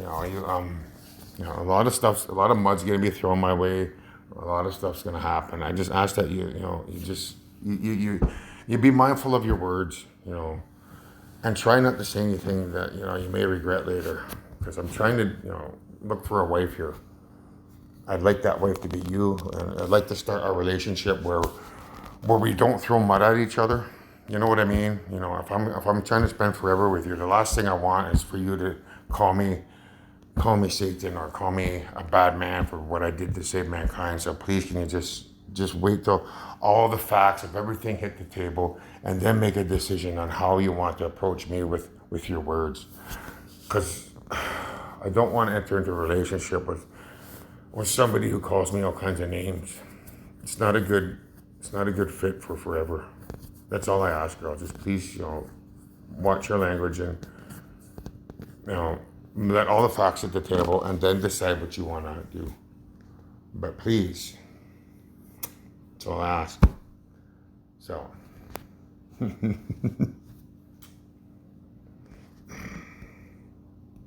lot of mud's gonna be thrown my way, a lot of stuff's gonna happen. I just ask that you be mindful of your words, and try not to say anything that you may regret later. Because I'm trying to look for a wife here. I'd like that wife to be you, and I'd like to start a relationship where we don't throw mud at each other. You know what I mean? If I'm trying to spend forever with you, the last thing I want is for you to call me Satan or call me a bad man for what I did to save mankind. So please, can you just wait till all the facts of everything hit the table and then make a decision on how you want to approach me with your words. Because I don't want to enter into a relationship with somebody who calls me all kinds of names. It's not a good fit for forever. That's all I ask, girl. Just please, watch your language and, let all the facts at the table and then decide what you want to do. But please, that's all I ask. So.